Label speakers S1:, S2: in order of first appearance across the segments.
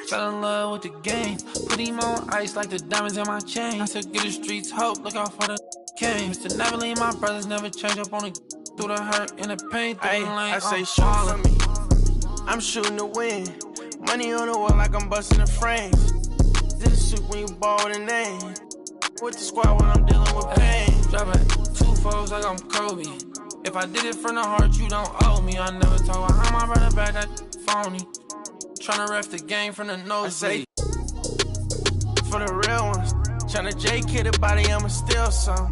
S1: Fell in love with the game, put him on ice like the diamonds in my chain. I said get the streets hope, look out for the came. Used to never leave my brothers, never change up on the through the hurt and the pain, through the lane.
S2: I say shoot for me, I'm shooting to win. Money on the wall like I'm busting the frames. This shit when you ball with a name. With the squad when I'm dealing with pain.
S1: Dropping 2 foes like I'm Kobe. If I did it from the heart, you don't owe me. I never talk behind my brother back, that phony. Tryna ref the game from the nosebleed.
S2: For the real ones, tryna J-kid a body, I'ma steal some.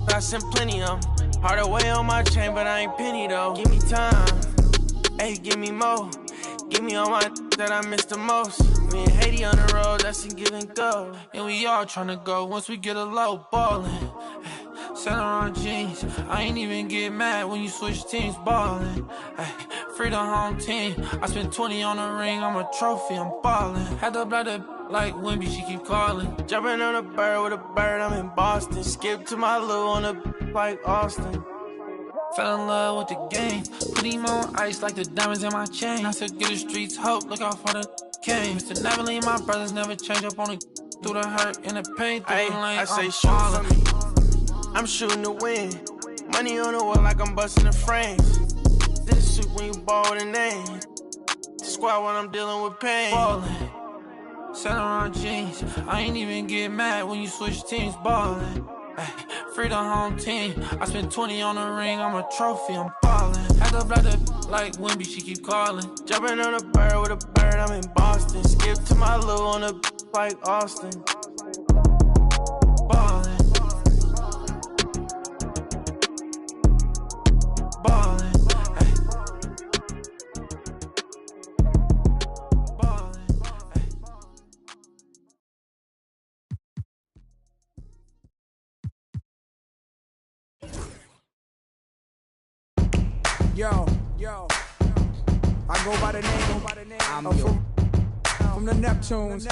S2: But I sent plenty of them. Hard away on my chain, but I ain't penny though. Give me time, ayy, give me more. Give me all my that I miss the most. Me and Haiti on the road, that's in give and go.
S1: And we all tryna go once we get a low ballin'. Saint Laurent jeans, I ain't even get mad when you switch teams ballin'. Free the home team, I spent 20 on the ring, I'm a trophy, I'm ballin'. Had to blood it like Wimby, she keep calling.
S2: Jumping on a bird with a bird, I'm in Boston. Skip to my loo on a like Austin.
S1: Fell in love with the game, put him on ice like the diamonds in my chain. I said get the streets hope, look out for the came. Used to never leave my brothers, never change up on the through the hurt and the pain, through the lane.
S2: I say shoot for me, I'm shooting to win. Money on the wall like I'm busting the frames. This shit when you ball with a name. The squad when I'm dealing with pain.
S1: Ballin', Saint Laurent jeans, I ain't even get mad when you switch teams ballin'. Free the home team, I spent 20 on the ring, I'm a trophy, I'm ballin'. Had to blood it like Wimby, she keep calling.
S2: Jumping on a bird with a bird, I'm in Boston. Skip to my loo on a like Austin.
S1: Ballin', ballin', ballin'.
S3: Yo, I go by the name from the Neptunes.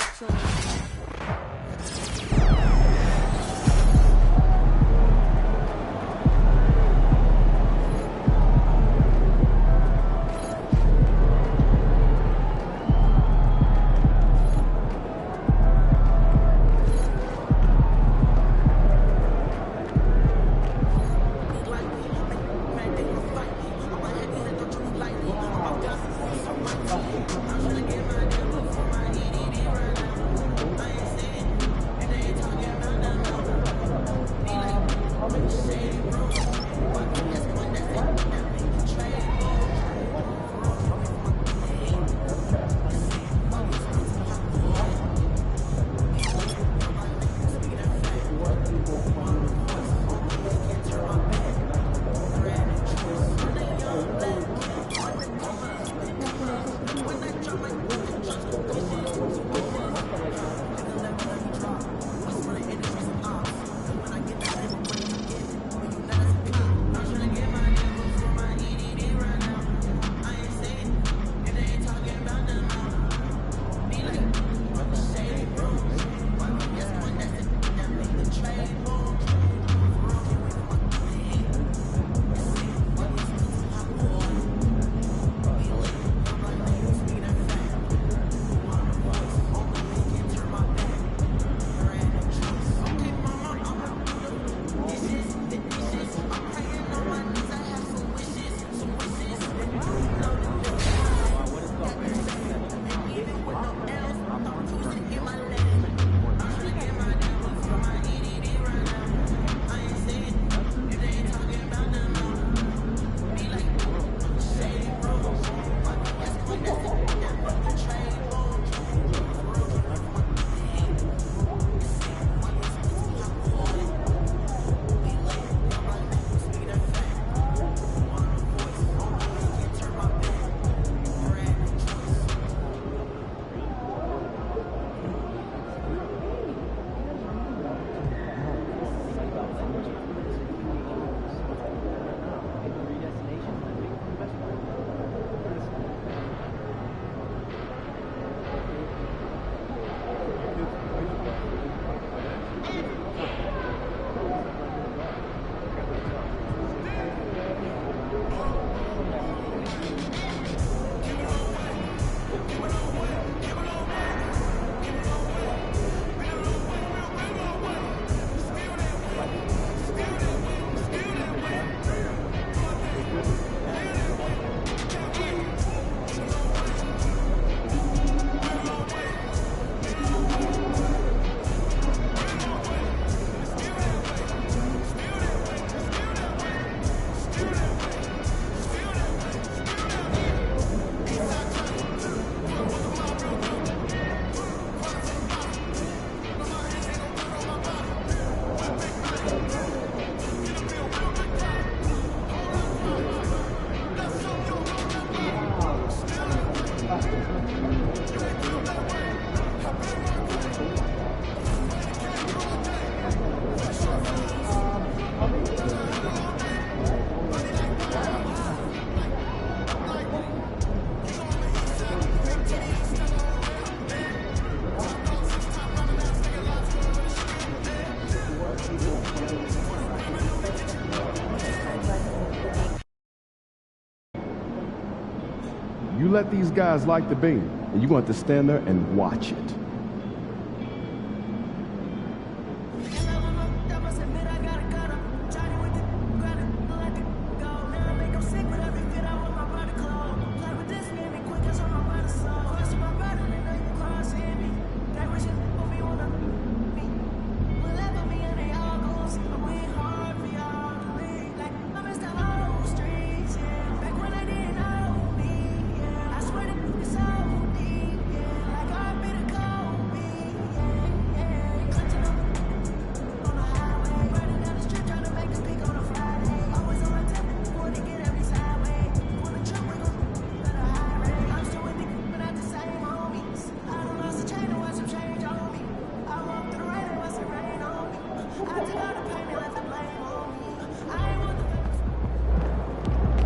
S4: You let these guys like the beam, and you're going to have to stand there and watch it.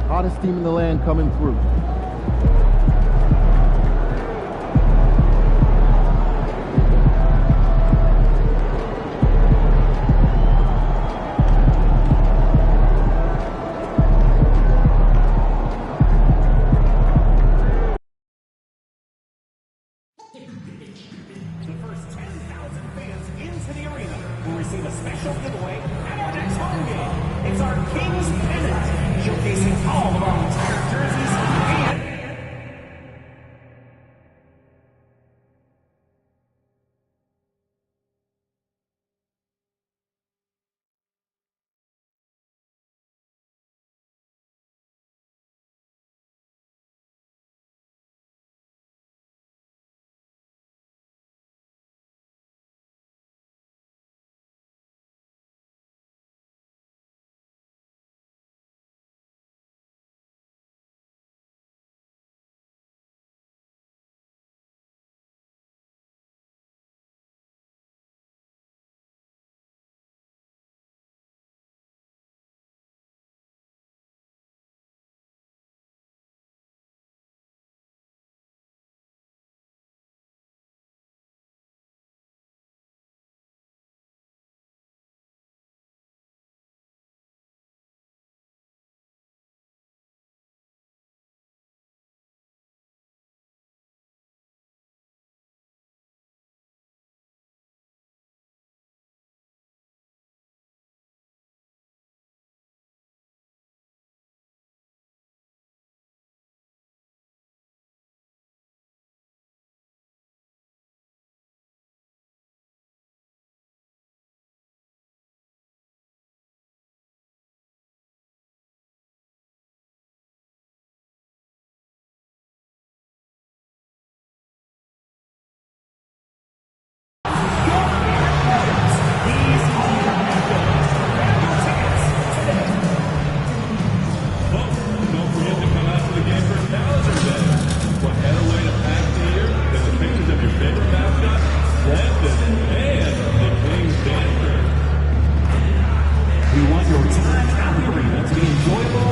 S4: Hottest team in the land coming through.
S5: The first 10,000 fans into the arena will receive a special giveaway at our next home game. It's our King's Pennant, showcasing all of our retired jerseys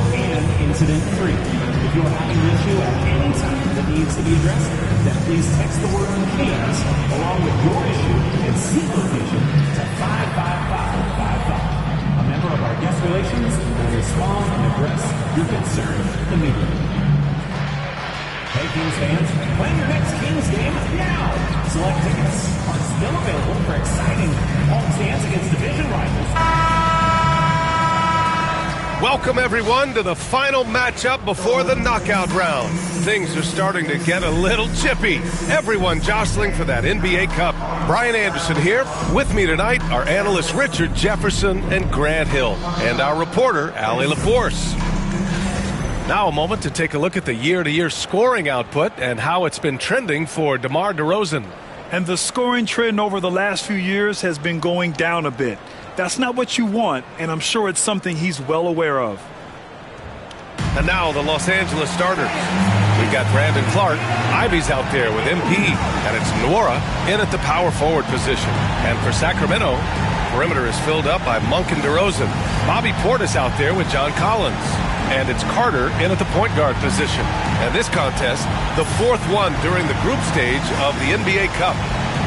S5: and incident-free. If you are having an issue at any time that needs to be addressed, then please text the word KINGS along with your issue and seat location to 55555. A member of our guest relations will respond and address your concern immediately. Hey Kings fans, plan your next Kings game now! Select tickets are still available for exciting homestands against division rivals.
S6: Welcome, everyone, to the final matchup before the knockout round. Things are starting to get a little chippy. Everyone jostling for that NBA Cup. Brian Anderson here. With me tonight are analysts Richard Jefferson and Grant Hill, and our reporter, Allie Laforce. Now a moment to take a look at the year-to-year scoring output and how it's been trending for DeMar DeRozan.
S7: And the scoring trend over the last few years has been going down a bit. That's not what you want, and I'm sure it's something he's well aware of.
S6: And now the Los Angeles starters. We've got Brandon Clark. Ivy's out there with MP, and it's Nwora in at the power forward position. And for Sacramento, perimeter is filled up by Monk and DeRozan. Bobby Portis out there with John Collins. And it's Carter in at the point guard position. And this contest, the fourth one during the group stage of the NBA Cup.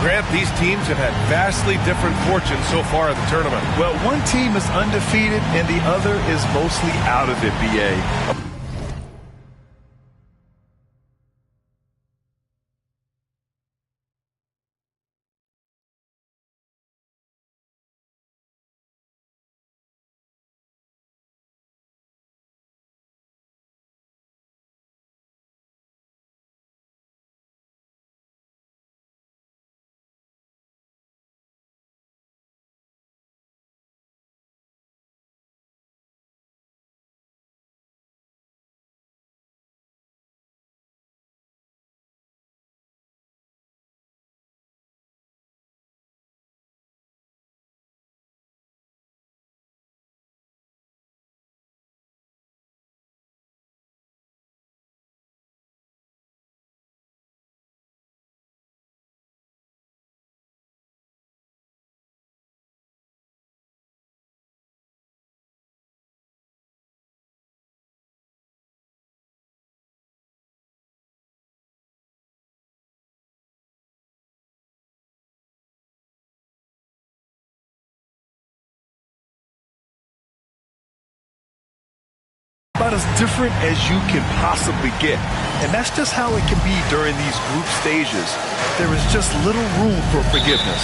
S6: Grant, these teams have had vastly different fortunes so far in the tournament.
S7: Well, one team is undefeated and the other is mostly out of it, BA. about as different as you can possibly get. And that's just how it can be during these group stages. There is just little room for forgiveness.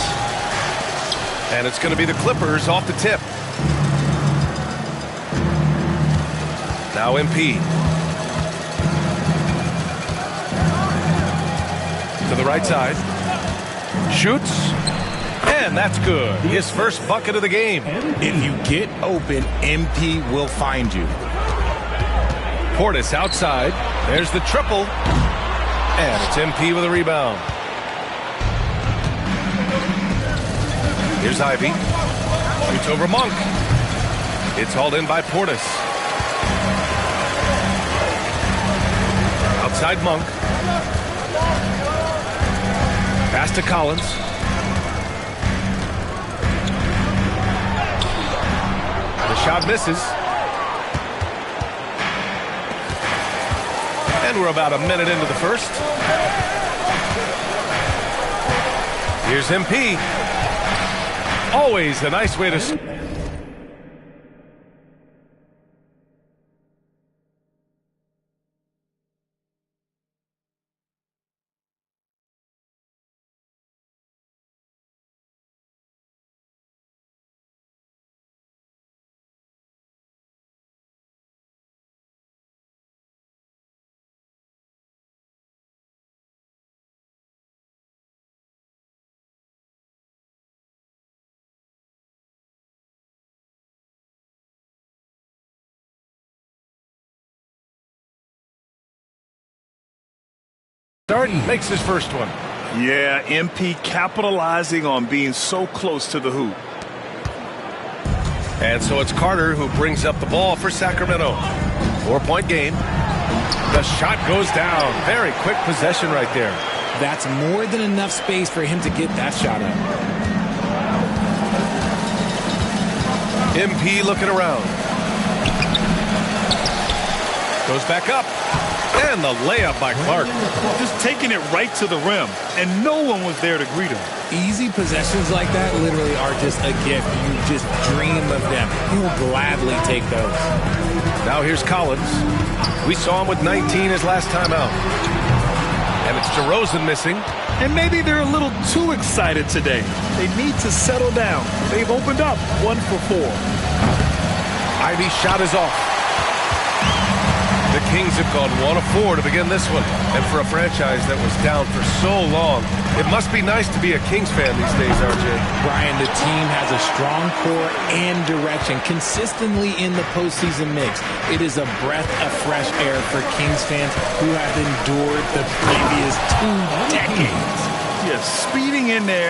S6: And it's going to be the Clippers off the tip. Now MP. To the right side. Shoots. And that's good. His first bucket of the game.
S8: If you get open, MP will find you.
S6: Portis outside. There's the triple. And it's MP with a rebound. Here's Ivy. Shoots over Monk. It's hauled in by Portis. Outside Monk. Pass to Collins. The shot misses. And we're about a minute into the first. Here's MP. Always a nice way to... Darden makes his first one.
S7: Yeah, MP capitalizing on being so close to the hoop.
S6: And so it's Carter who brings up the ball for Sacramento. 4-point game. The shot goes down. Very quick possession right there.
S8: That's more than enough space for him to get that shot up.
S6: MP looking around. Goes back up. And the layup by Clark.
S7: Just taking it right to the rim, and no one was there to greet him.
S8: Easy possessions like that literally are just a gift. You just dream of them. You will gladly take those.
S6: Now here's Collins. We saw him with 19 his last time out. And it's DeRozan missing.
S7: And maybe they're a little too excited today. They need to settle down. They've opened up 1 for 4.
S6: Ivy's shot is off. The Kings have gone 1 of 4 to begin this one. And for a franchise that was down for so long, it must be nice to be a Kings fan these days, RJ.
S8: Brian, the team has a strong core and direction consistently in the postseason mix. It is a breath of fresh air for Kings fans who have endured the previous 2 decades.
S7: Yes, speeding in there.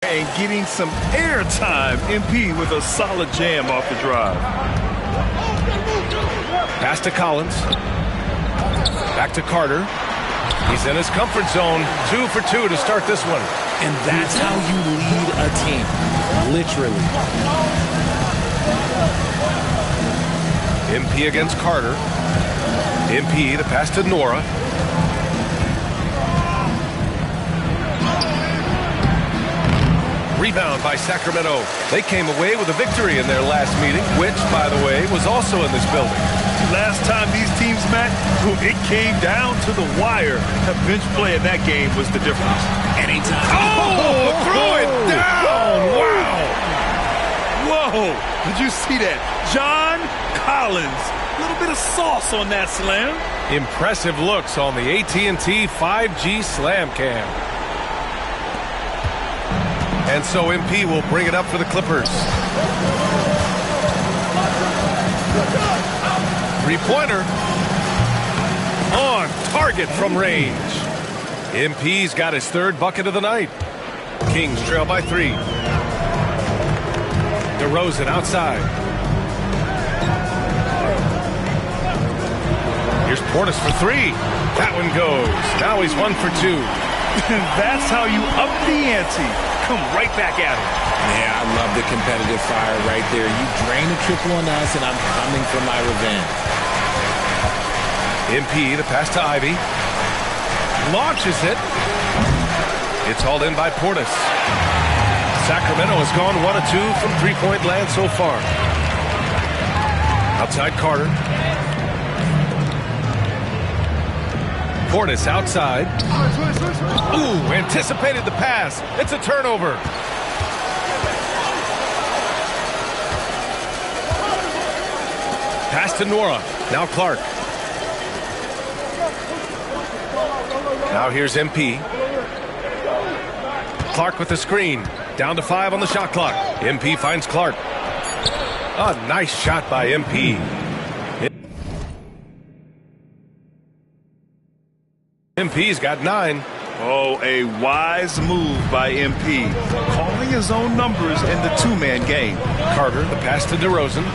S7: And getting some airtime. MP with a solid jam off the drive.
S6: Pass to Collins. Back to Carter. He's in his comfort zone. 2 for 2 to start this one.
S8: And that's how you lead a team. Literally.
S6: MP against Carter. MP, the pass to Nora. Rebound by Sacramento. They came away with a victory in their last meeting, which, by the way, was also in this building.
S7: Last time these teams met, it came down to the wire. The bench play in that game was the difference.
S8: Anytime.
S6: Oh, throw it down. Wow.
S7: Whoa. Did you see that? John Collins. A little bit of sauce on that slam.
S6: Impressive looks on the AT&T 5G Slam Cam. And so MP will bring it up for the Clippers. 3-pointer. On target from range. MP's got his 3rd bucket of the night. Kings trail by 3. DeRozan outside. Here's Portis for 3. That one goes. Now he's 1 for 2.
S7: That's how you up the ante. come right back at him.
S8: Yeah, I love the competitive fire right there. You drain a triple on us, and I'm coming for my revenge.
S6: MP, the pass to Ivy. Launches it. It's hauled in by Portis. Sacramento has gone 1 of 2 from three-point land so far. Outside Carter. Portis outside. Ooh, anticipated the pass. It's a turnover. Pass to Nora. Now Clark. Now here's MP. Clark with the screen. Down to 5 on the shot clock. MP finds Clark. A nice shot by MP. MP's got 9.
S7: Oh, a wise move by MP. Calling his own numbers in the two-man game.
S6: Carter, the pass to DeRozan.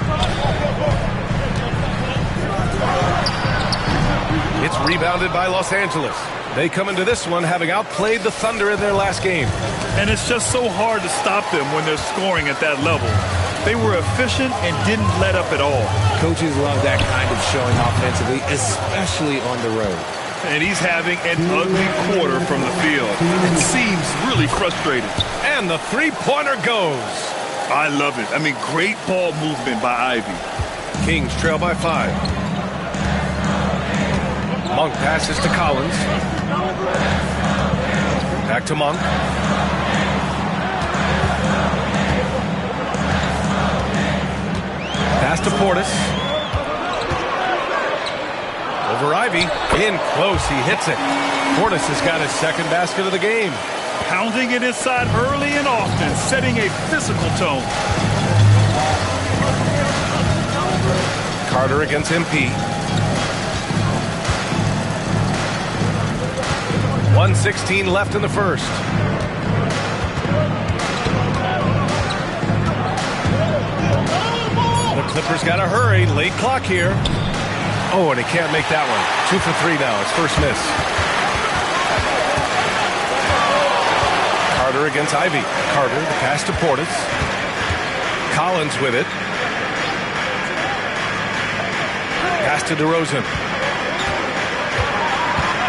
S6: It's rebounded by Los Angeles. They come into this one having outplayed the Thunder in their last game.
S7: And it's just so hard to stop them when they're scoring at that level. They were efficient and didn't let up at all.
S8: Coaches love that kind of showing offensively, especially on the road.
S7: And he's having an ugly quarter from the field. It seems really frustrated.
S6: And the three-pointer goes.
S7: I love it. I mean, great ball movement by Ivy.
S6: Kings trail by 5. Monk passes to Collins. Back to Monk. Pass to Portis. Over Ivy. In close. He hits it. Portis has got his second basket of the game.
S7: Pounding it inside early and often, setting a physical tone.
S6: Carter against MP. 1:16 left in the first. The Clippers got to hurry. Late clock here. Oh, and he can't make that one. 2 for 3 now. His first miss. Carter against Ivy. Carter, the pass to Portis. Collins with it. Pass to DeRozan.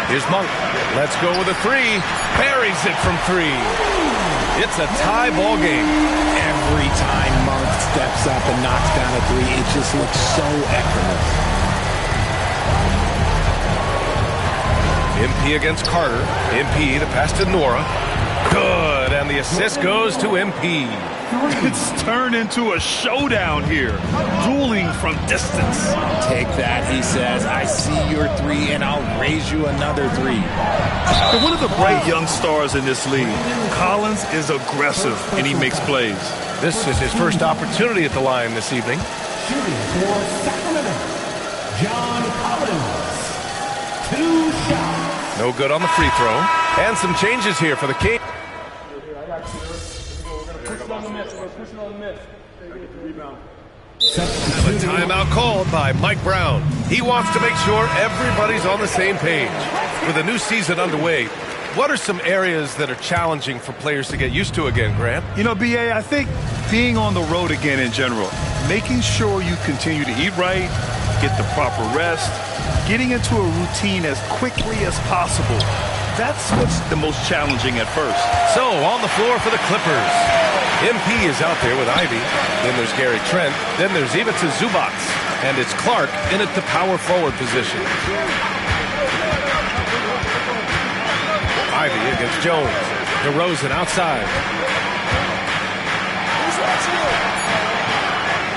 S6: Here's Monk. Let's go with a 3. Buries it from 3. It's a tie ball game.
S8: Every time Monk steps up and knocks down a 3, it just looks so effortless.
S6: MP against Carter. MP, the pass to Nora. Good, and the assist goes to MP.
S7: It's turned into a showdown here. Dueling from distance.
S8: Take that, he says. I see your 3, and I'll raise you another 3.
S7: And one of the bright young stars in this league. Collins is aggressive, and he makes plays.
S6: This is his first opportunity at the line this evening.
S5: Shooting for Sacramento, John Collins. 2 shots.
S6: No good on the free throw. And some changes here for the Kings. A timeout called by Mike Brown. He wants to make sure everybody's on the same page. With a new season underway, what are some areas that are challenging for players to get used to again, Grant?
S7: You know, B.A., I think being on the road again in general, making sure you continue to eat right, get the proper rest, getting into a routine as quickly as possible. That's what's the most challenging at first.
S6: So, on the floor for the Clippers. MP is out there with Ivy. Then there's Gary Trent. Then there's Ivica Zubac. And it's Clark in at the power forward position. Ivy against Jones. DeRozan outside.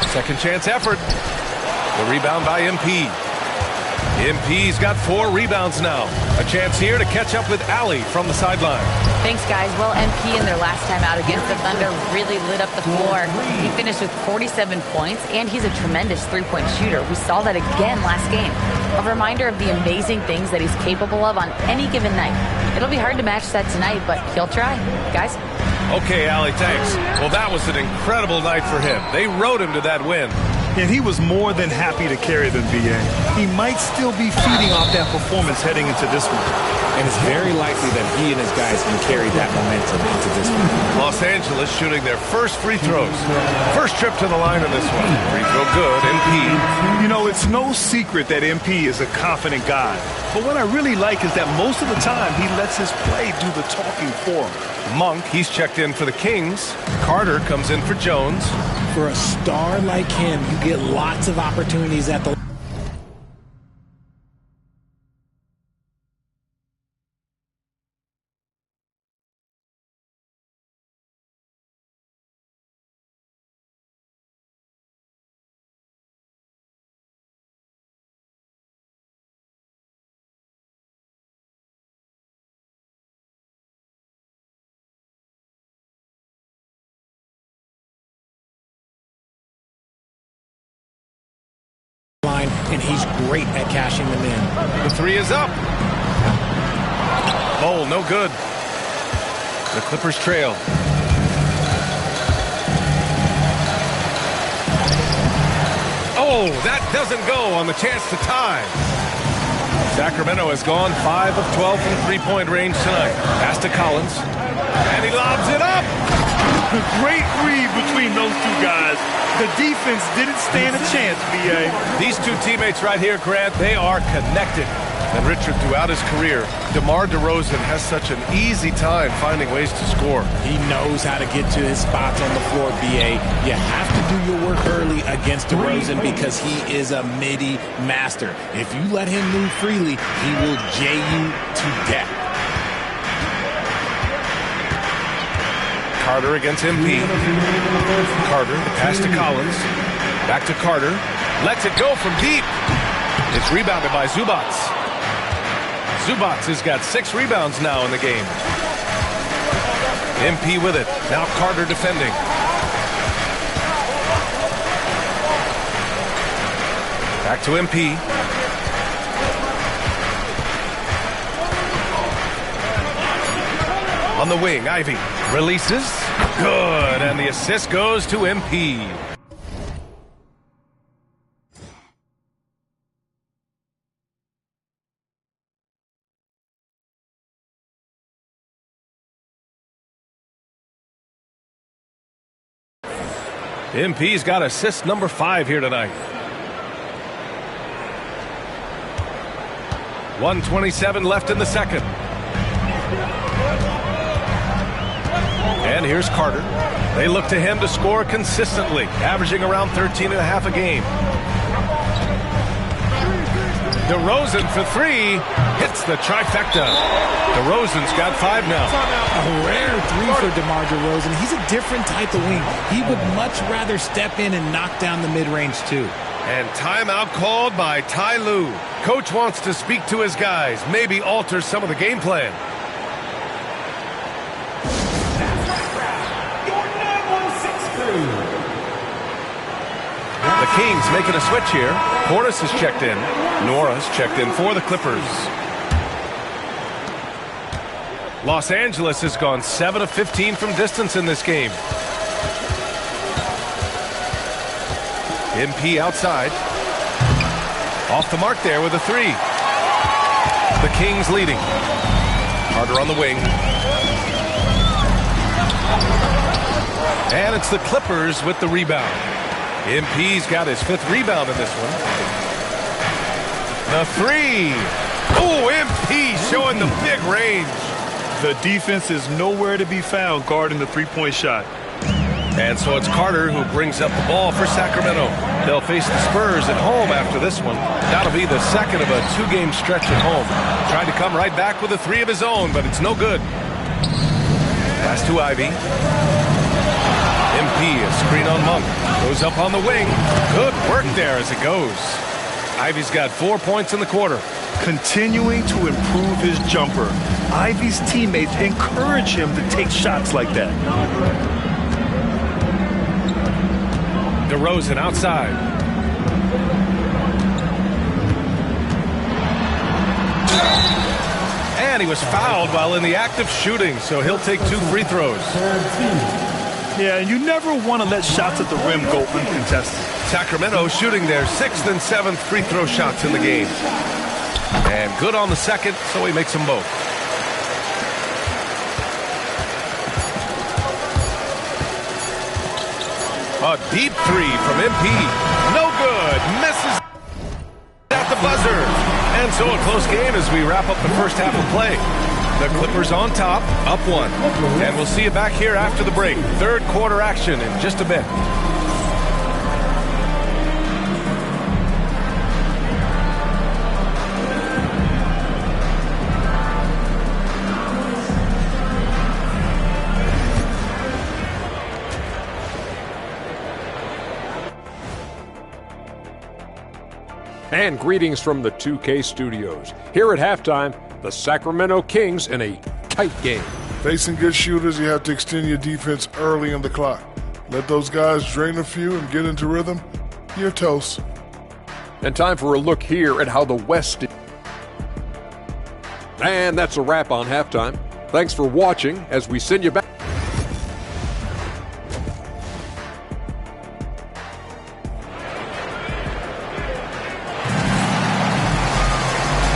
S6: Second chance effort. The rebound by MP. MP's got 4 rebounds now. A chance here to catch up with Allie from the sideline.
S9: Thanks, guys. Well, MP in their last time out against the Thunder really lit up the floor. He finished with 47 points, and he's a tremendous three-point shooter. We saw that again last game. A reminder of the amazing things that he's capable of on any given night. It'll be hard to match that tonight, but he'll try. Guys?
S6: Okay, Allie, thanks. Well, that was an incredible night for him. They rode him to that win.
S7: And he was more than happy to carry them, B.A. He might still be feeding off that performance heading into this one.
S8: And it's very likely that he and his guys can carry that momentum into this one.
S6: Los Angeles shooting their first free throws. First trip to the line in this one. Free throw good, MP.
S7: You know, it's no secret that MP is a confident guy. But what I really like is that most of the time he lets his play do the talking for him.
S6: Monk, he's checked in for the Kings. Carter comes in for Jones.
S8: For a star like him, you get lots of opportunities at the line, and he's great at cashing them in.
S6: The three is up. Oh, no good. The Clippers trail. Oh, that doesn't go on the chance to tie. Sacramento has gone 5 of 12 from three-point range tonight. Pass to Collins. And he lobs it up.
S7: Great read between those two guys. The defense didn't stand a chance, B.A.
S6: These two teammates right here, Grant, they are connected. And Richard, throughout his career, DeMar DeRozan has such an easy time finding ways to score.
S8: He knows how to get to his spots on the floor, B.A. You have to do your work early against DeRozan because he is a midi master. If you let him move freely, he will J you to death.
S6: Carter against MP. Carter, pass to Collins. Back to Carter. Lets it go from deep. It's rebounded by Zubac. Zubac has got 6 rebounds now in the game. MP with it. Now Carter defending. Back to MP. On the wing, Ivy releases. Good, and the assist goes to MP. MP's got assist number 5 here tonight. 1:27 left in the second. And here's Carter. They look to him to score consistently, averaging around 13.5 a game. DeRozan for 3, hits the trifecta. DeRozan's got 5 now.
S8: A rare 3 for DeMar DeRozan. He's a different type of wing. He would much rather step in and knock down the mid-range too.
S6: And timeout called by Ty Lue. Coach wants to speak to his guys, maybe alter some of the game plan. The Kings making a switch here. Portis has checked in. Nora's checked in for the Clippers. Los Angeles has gone 7 of 15 from distance in this game. MP outside. Off the mark there with a 3. The Kings leading. Carter on the wing. And it's the Clippers with the rebound. MP's got his 5th rebound in this one. The 3. Oh, MP showing the big range.
S7: The defense is nowhere to be found guarding the three-point shot.
S6: And so it's Carter who brings up the ball for Sacramento. They'll face the Spurs at home after this one. That'll be the second of a 2-game stretch at home. Tried to come right back with a 3 of his own, but it's no good. Pass to Ivy. MP, a screen on Monk. Goes up on the wing. Good work there as it goes. Ivy's got 4 points in the quarter.
S7: Continuing to improve his jumper. Ivy's teammates encourage him to take shots like that.
S6: DeRozan outside. And he was fouled while in the act of shooting, so he'll take 2 free throws.
S7: Yeah, and you never want to let shots at the rim go uncontested.
S6: Sacramento shooting their 6th and 7th free throw shots in the game. And good on the second, so he makes them both. A deep three from MP. No good. Misses at the buzzer. And so a close game as we wrap up the first half of play. The Clippers on top, up 1. And we'll see you back here after the break. Third quarter action in just a bit.
S10: And greetings from the 2K studios. Here at halftime, the Sacramento Kings in a tight game.
S11: Facing good shooters, you have to extend your defense early in the clock. Let those guys drain a few and get into rhythm. You're toast.
S10: And time for a look here at how the West did. And that's a wrap on halftime. Thanks for watching as we send you back.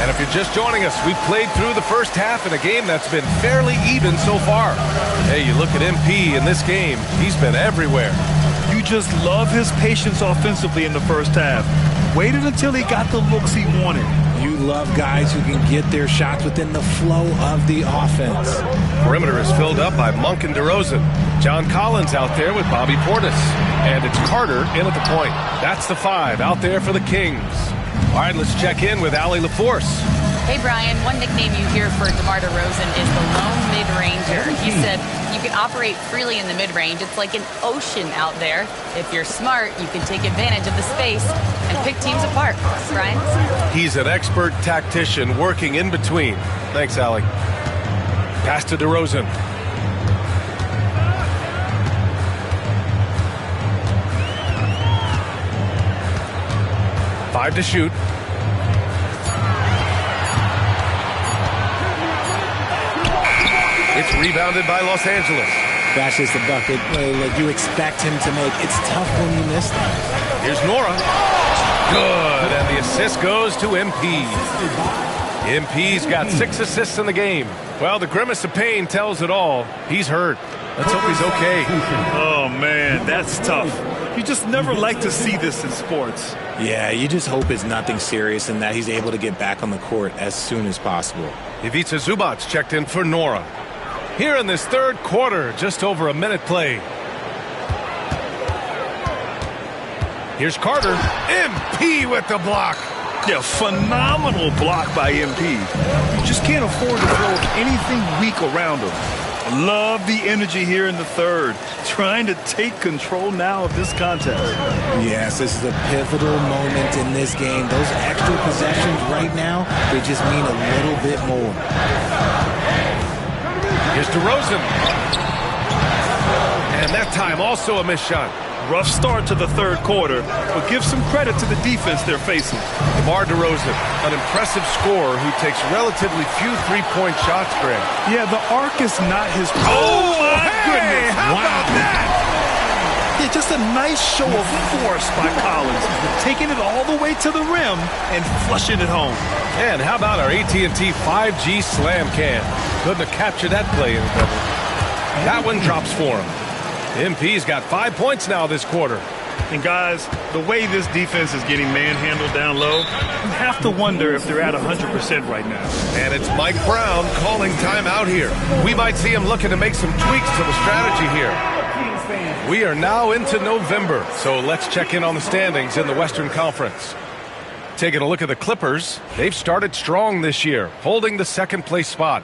S6: If you're just joining us, we've played through the first half in a game that's been fairly even so far. Hey, you look at MP in this game, he's been everywhere.
S7: You just love his patience offensively in the first half. Waited until he got the looks he wanted.
S8: You love guys who can get their shots within the flow of the offense.
S6: Perimeter is filled up by Monk and DeRozan. John Collins out there with Bobby Portis. And it's Carter in at the point. That's the 5 out there for the Kings. All right, let's check in with Allie LaForce.
S9: Hey, Brian, one nickname you hear for DeMar DeRozan is the lone mid-ranger. He said you can operate freely in the mid-range. It's like an ocean out there. If you're smart, you can take advantage of the space and pick teams apart. Brian?
S6: He's an expert tactician working in between. Thanks, Allie. Pass to DeRozan. Five to shoot. It's rebounded by Los Angeles.
S8: That's just the bucket like you expect him to make. It's tough when you miss that.
S6: Here's Nora. Good, and the assist goes to MP. MP's got 6 assists in the game. Well, the grimace of pain tells it all. He's hurt. Let's hope he's okay.
S7: Oh, man, that's tough. You just never like to see this in sports.
S8: Yeah, you just hope it's nothing serious and that he's able to get back on the court as soon as possible.
S6: Ivica Zubac checked in for Nora. Here in this third quarter, just over a minute played. Here's Carter. MP with the block.
S7: Yeah, phenomenal block by MP. You just can't afford to throw anything weak around him. Love the energy here in the third. Trying to take control now of this contest.
S8: Yes, this is a pivotal moment in this game. Those extra possessions right now, they just mean a little bit more.
S6: Here's DeRozan. And that time also a missed shot.
S7: Rough start to the third quarter, but give some credit to the defense they're facing.
S6: DeMar DeRozan, an impressive scorer who takes relatively few three-point shots, Greg.
S7: Yeah, the arc is not his... Oh, my goodness!
S6: How about that?
S7: Yeah, just a nice show of force by Collins, taking it all the way to the rim and flushing it home.
S6: And how about our AT&T 5G slam can? Couldn't have captured that play any better. That one drops for him. MP's got 5 points now this quarter.
S7: And guys, the way this defense is getting manhandled down low, you have to wonder if they're at 100% right now.
S6: And it's Mike Brown calling timeout here. We might see him looking to make some tweaks to the strategy here. We are now into November, so let's check in on the standings in the Western Conference. Taking a look at the Clippers, they've started strong this year, holding the second place spot.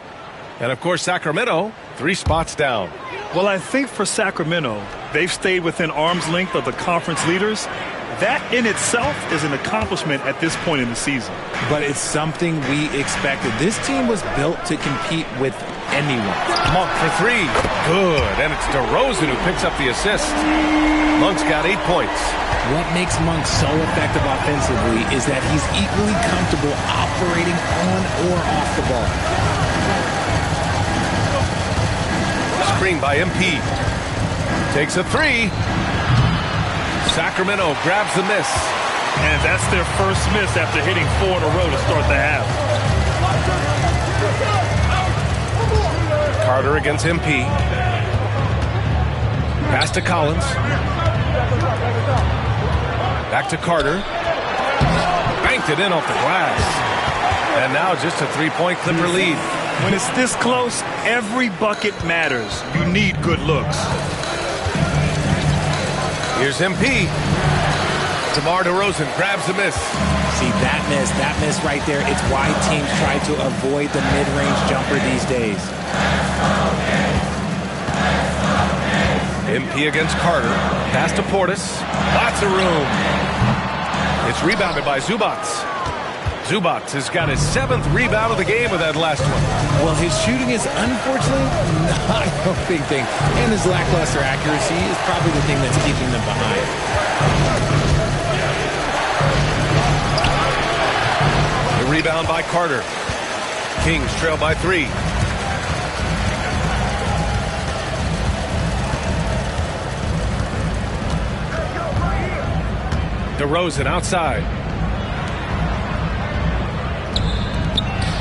S6: And of course, Sacramento, 3 spots down.
S7: Well, I think for Sacramento, they've stayed within arm's length of the conference leaders. That in itself is an accomplishment at this point in the season.
S8: But it's something we expected. This team was built to compete with anyone.
S6: Monk for 3. Good. And it's DeRozan who picks up the assist. Monk's got 8 points.
S8: What makes Monk so effective offensively is that he's equally comfortable operating on or off the ball.
S6: Screen by MP. Takes a 3. Sacramento grabs the miss.
S7: And that's their first miss after hitting 4 in a row to start the half.
S6: Carter against MP. Pass to Collins. Back to Carter. Banked it in off the glass. And now just a 3-point Clipper lead.
S7: When it's this close, every bucket matters. You need good looks.
S6: Here's MP. DeMar DeRozan grabs the miss.
S8: See, that miss right there, it's why teams try to avoid the mid-range jumper these days.
S6: MP against Carter. Pass to Portis. Lots of room. It's rebounded by Zubac. Zubac has got his 7th rebound of the game with that last one.
S8: Well, his shooting is unfortunately not a big thing. And his lackluster accuracy is probably the thing that's keeping them behind.
S6: The rebound by Carter. Kings trail by 3. DeRozan outside.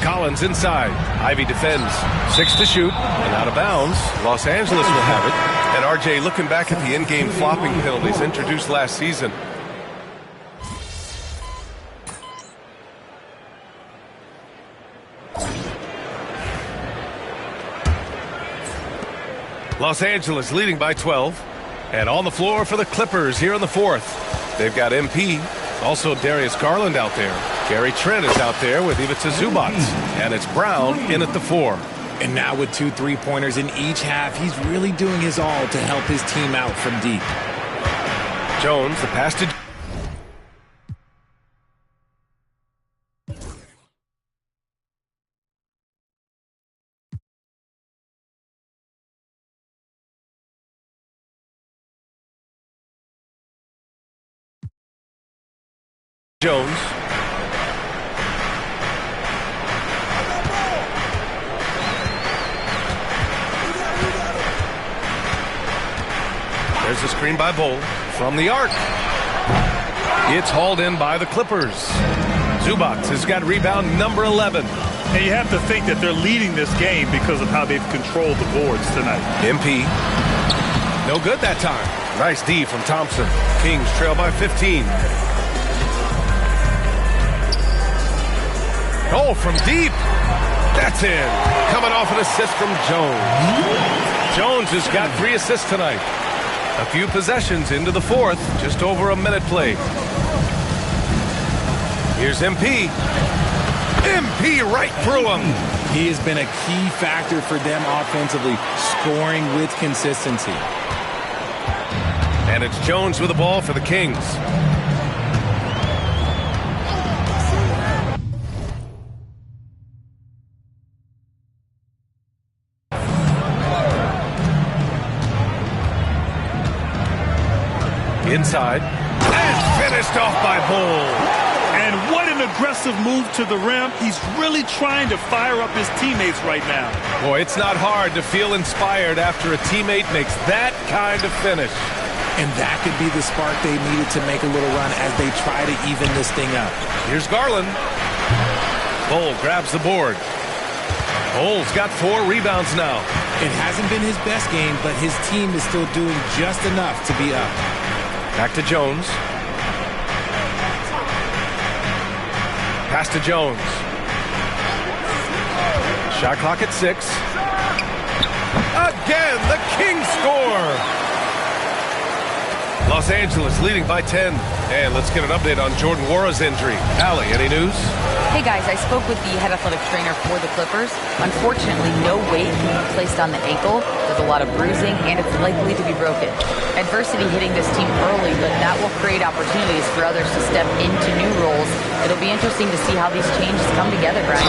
S6: Collins inside. Ivy defends. 6 to shoot. And out of bounds. Los Angeles will have it. And RJ looking back at the in-game flopping penalties introduced last season. Los Angeles leading by 12. And on the floor for the Clippers here in the 4th. They've got MP, also Darius Garland out there. Gary Trent is out there with Ivica Zubac. And it's Brown in at the 4.
S8: And now with 2 3-pointers in each half, he's really doing his all to help his team out from deep.
S6: Jones, the pass to... Jones. There's a screen by Bull from the arc. It's hauled in by the Clippers. Zubac has got rebound number 11.
S7: And you have to think that they're leading this game because of how they've controlled the boards tonight.
S6: MP. No good that time. Nice D from Thompson. Kings trail by 15. Oh, from deep. That's in. Coming off an assist from Jones. Jones has got 3 assists tonight. A few possessions into the 4th. Just over a minute played. Here's MP. MP right through him.
S8: He has been a key factor for them offensively, scoring with consistency.
S6: And it's Jones with the ball for the Kings. Inside. And finished off by Bull.
S7: And what an aggressive move to the rim. He's really trying to fire up his teammates right now.
S6: Boy, it's not hard to feel inspired after a teammate makes that kind of finish.
S8: And that could be the spark they needed to make a little run as they try to even this thing up.
S6: Here's Garland. Bull grabs the board. Bull's got 4 rebounds now.
S8: It hasn't been his best game, but his team is still doing just enough to be up.
S6: Back to Jones. Pass to Jones. Shot clock at 6. Again, the Kings score. Los Angeles leading by 10. And let's get an update on Jordan Wara's injury. Allie, any news?
S9: Hey guys, I spoke with the head athletic trainer for the Clippers. Unfortunately, no weight can be placed on the ankle. There's a lot of bruising, and it's likely to be broken. Adversity hitting this team early, but that will create opportunities for others to step into new roles. It'll be interesting to see how these changes come together, Brian.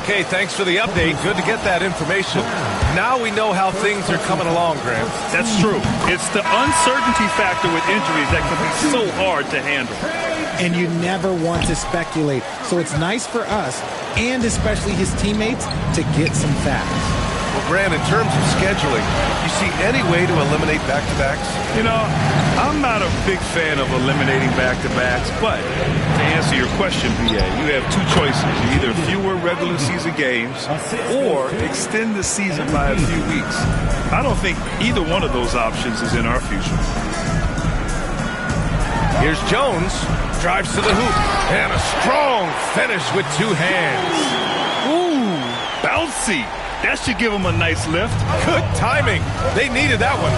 S6: Okay, thanks for the update. Good to get that information. Now we know how things are coming along, Graham.
S7: That's true. It's the uncertainty factor with injuries that can be so hard to handle.
S8: And you never want to speculate. So it's nice for us, and especially his teammates, to get some facts.
S6: We'll Grant, in terms of scheduling, you see any way to eliminate back-to-backs?
S7: You know, I'm not a big fan of eliminating back-to-backs, but to answer your question, BA, you have two choices. Either fewer regular season games or extend the season by a few weeks. I don't think either one of those options is in our future.
S6: Here's Jones, drives to the hoop, and a strong finish with two hands.
S7: Ooh, bouncy. That should give them a nice lift.
S6: Good timing. They needed that one.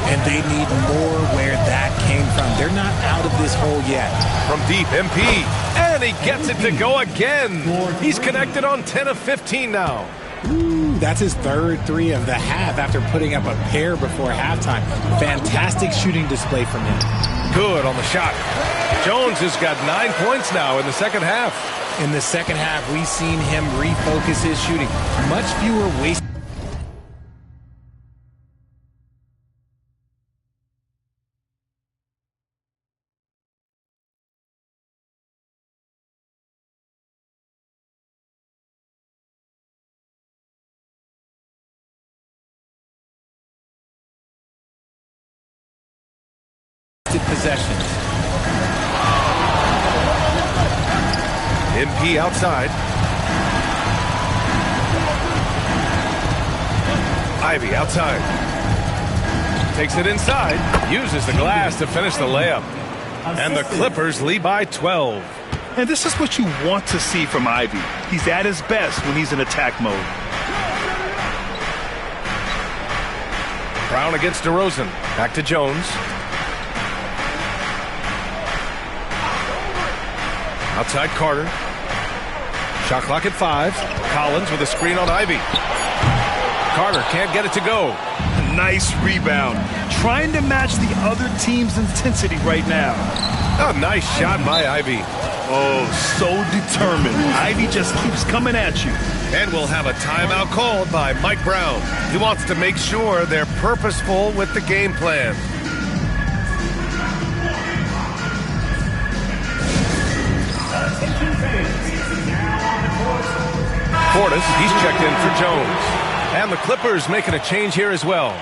S8: And they need more where that came from. They're not out of this hole yet.
S6: From deep, MP. And he gets it to go again. He's connected on 10 of 15 now.
S8: Ooh, that's his third three of the half after putting up a pair before halftime. Fantastic shooting display from him.
S6: Good on the shot. Jones has got 9 points now in the second half.
S8: In the second half, we've seen him refocus his shooting. Much fewer wasted possessions.
S6: MP outside. Ivy outside. Takes it inside. Uses the glass to finish the layup. And the Clippers lead by 12.
S7: And this is what you want to see from Ivy. He's at his best when he's in attack mode.
S6: Brown against DeRozan. Back to Jones. Outside Carter. Shot clock at 5. Collins with a screen on Ivy. Carter can't get it to go.
S7: Nice rebound. Trying to match the other team's intensity right now.
S6: A nice shot by Ivy.
S7: Oh, so determined. Ivy just keeps coming at you.
S6: And we'll have a timeout called by Mike Brown. He wants to make sure they're purposeful with the game plan. Portis, he's checked in for Jones. And the Clippers making a change here as well.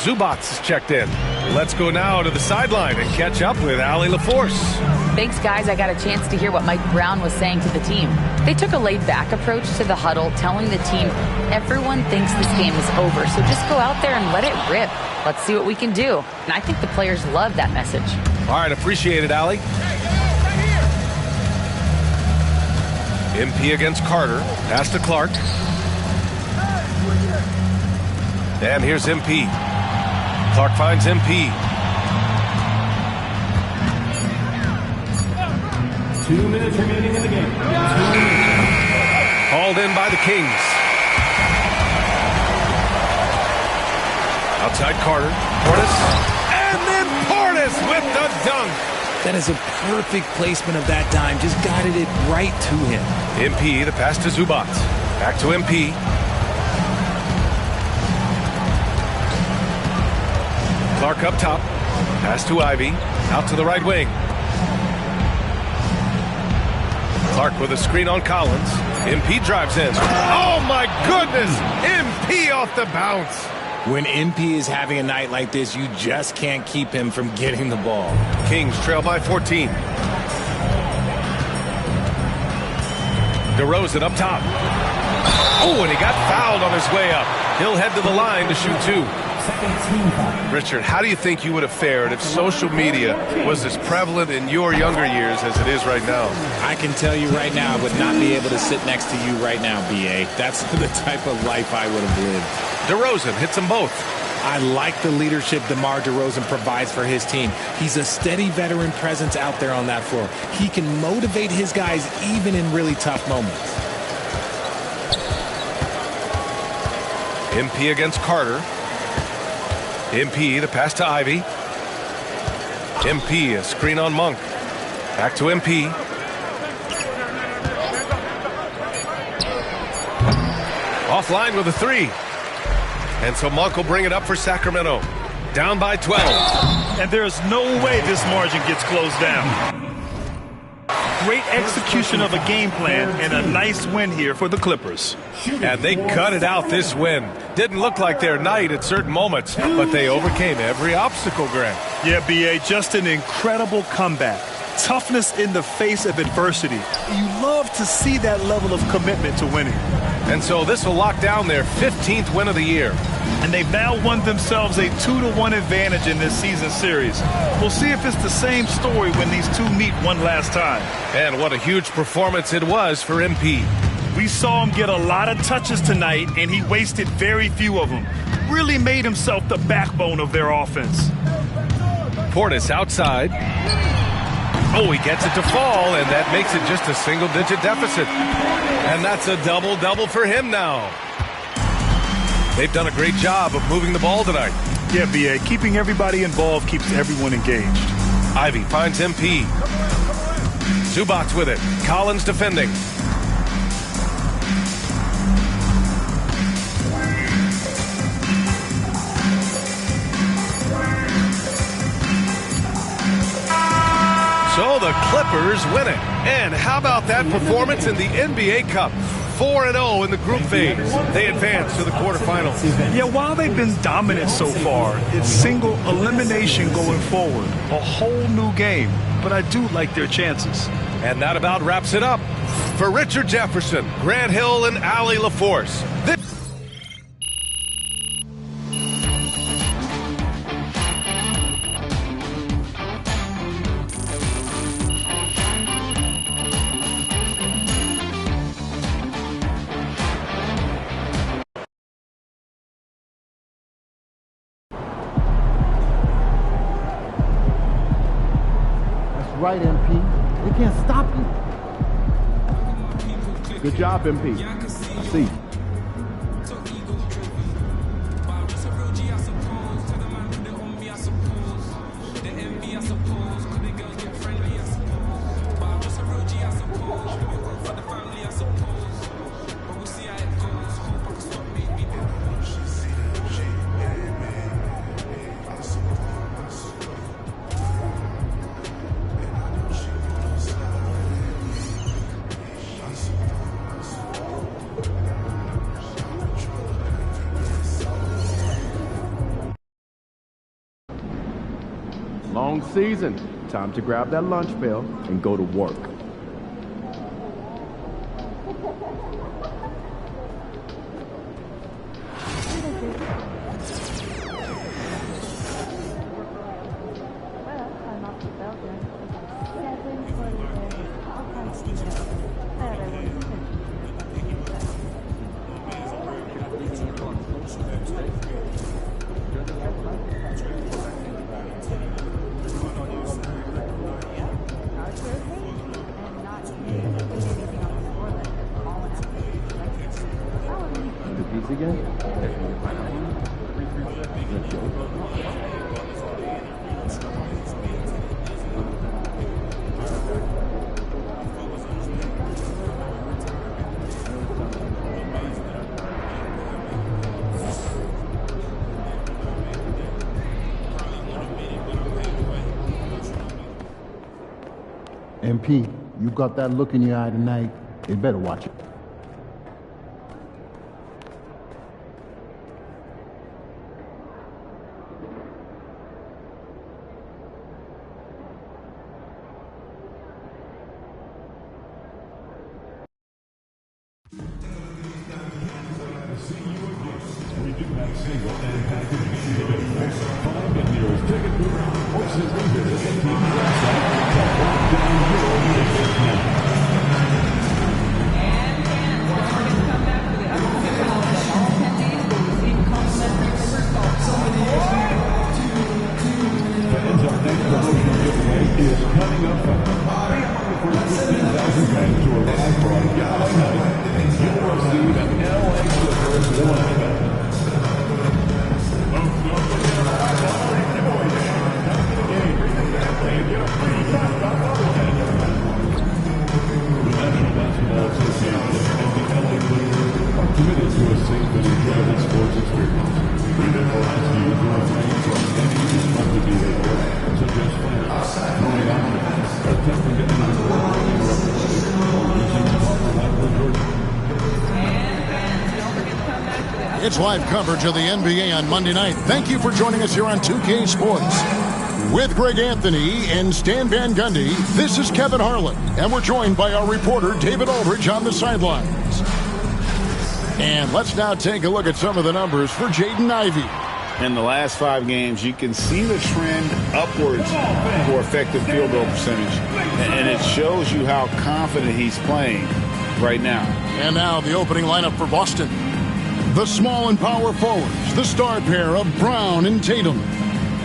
S6: Zubac is checked in. Let's go now to the sideline and catch up with Allie LaForce.
S9: Thanks, guys. I got a chance to hear what Mike Brown was saying to the team. They took a laid-back approach to the huddle, telling the team, everyone thinks this game is over, so just go out there and let it rip. Let's see what we can do. And I think the players love that message.
S6: All right, appreciate it, Allie. MP against Carter. Pass to Clark. And here's MP. Clark finds MP.
S5: 2 minutes remaining in the game.
S6: Called in by the Kings. Outside Carter. Portis. And then Portis with the dunk.
S8: That is a perfect placement of that dime. Just guided it right to him.
S6: MP, the pass to Zubac. Back to MP. Clark up top. Pass to Ivy. Out to the right wing. Clark with a screen on Collins. MP drives in. Oh my goodness! MP off the bounce.
S8: When MP is having a night like this, you just can't keep him from getting the ball.
S6: Kings trail by 14. DeRozan up top. Oh, and he got fouled on his way up. He'll head to the line to shoot 2. Richard, how do you think you would have fared if social media was as prevalent in your younger years as it is right now?
S8: I can tell you right now, I would not be able to sit next to you right now, BA. That's the type of life I would have lived.
S6: DeRozan hits them both.
S8: I like the leadership DeMar DeRozan provides for his team. He's a steady veteran presence out there on that floor. He can motivate his guys even in really tough moments.
S6: MP against Carter. MP, the pass to Ivy. MP, a screen on Monk. Back to MP. Offline with a 3. And so Monk will bring it up for Sacramento. Down by 12.
S7: And there's no way this margin gets closed down. great execution of a game plan and a nice win here for the Clippers.
S6: And they gutted out this win. Didn't look like their night at certain moments, but they overcame every obstacle, Grant.
S7: Yeah, B.A., just an incredible comeback. Toughness in the face of adversity. You love to see that level of commitment to winning.
S6: And so this will lock down their 15th win of the year.
S7: And they've now won themselves a 2-1 advantage in this season series. We'll see if it's the same story when these two meet one last time.
S6: And what a huge performance it was for MP.
S7: We saw him get a lot of touches tonight, and he wasted very few of them. Really made himself the backbone of their offense.
S6: Portis outside. Oh, he gets it to fall, and that makes it just a single-digit deficit. And that's a double-double for him now. They've done a great job of moving the ball tonight.
S7: Yeah, B.A., keeping everybody involved keeps everyone engaged.
S6: Ivy finds MP. Zubac's with it. Collins defending. So the Clippers win it. And how about that performance in the NBA Cup? 4-0 in the group phase. They advance to the quarterfinals.
S7: Yeah, while they've been dominant so far, it's single elimination going forward. A whole new game. But I do like their chances.
S6: And that about wraps it up. For Richard Jefferson, Grant Hill, and Allie LaForce.
S4: Right, MP. They can't stop you. Good job, MP. I see. Long season. Time to grab that lunch bell and go to work. Again? MP, you got that look in your eye tonight. You better watch it. attempting to enter the
S12: It's live coverage of the NBA on Monday night. Thank you for joining us here on 2K Sports. With Greg Anthony and Stan Van Gundy, this is Kevin Harlan, and we're joined by our reporter David Aldridge on the sidelines. And let's now take a look at some of the numbers for Jaden Ivey.
S13: In the last 5 games, you can see the trend upwards for effective field goal percentage. And it shows you how confident he's playing right now.
S12: And now the opening lineup for Boston. The small and power forwards, the star pair of Brown and Tatum.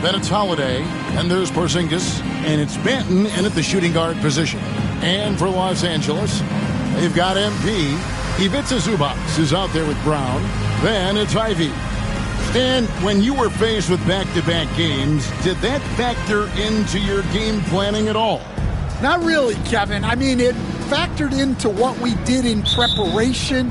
S12: Then it's Holiday, and there's Porzingis, and it's Benton in at the shooting guard position. And for Los Angeles, they've got MP. Ivica Zubac is out there with Brown. Then it's Ivey. Stan, when you were faced with back-to-back games, did that factor into your game planning at all?
S14: Not really, Kevin. I mean, it factored into what we did in preparation.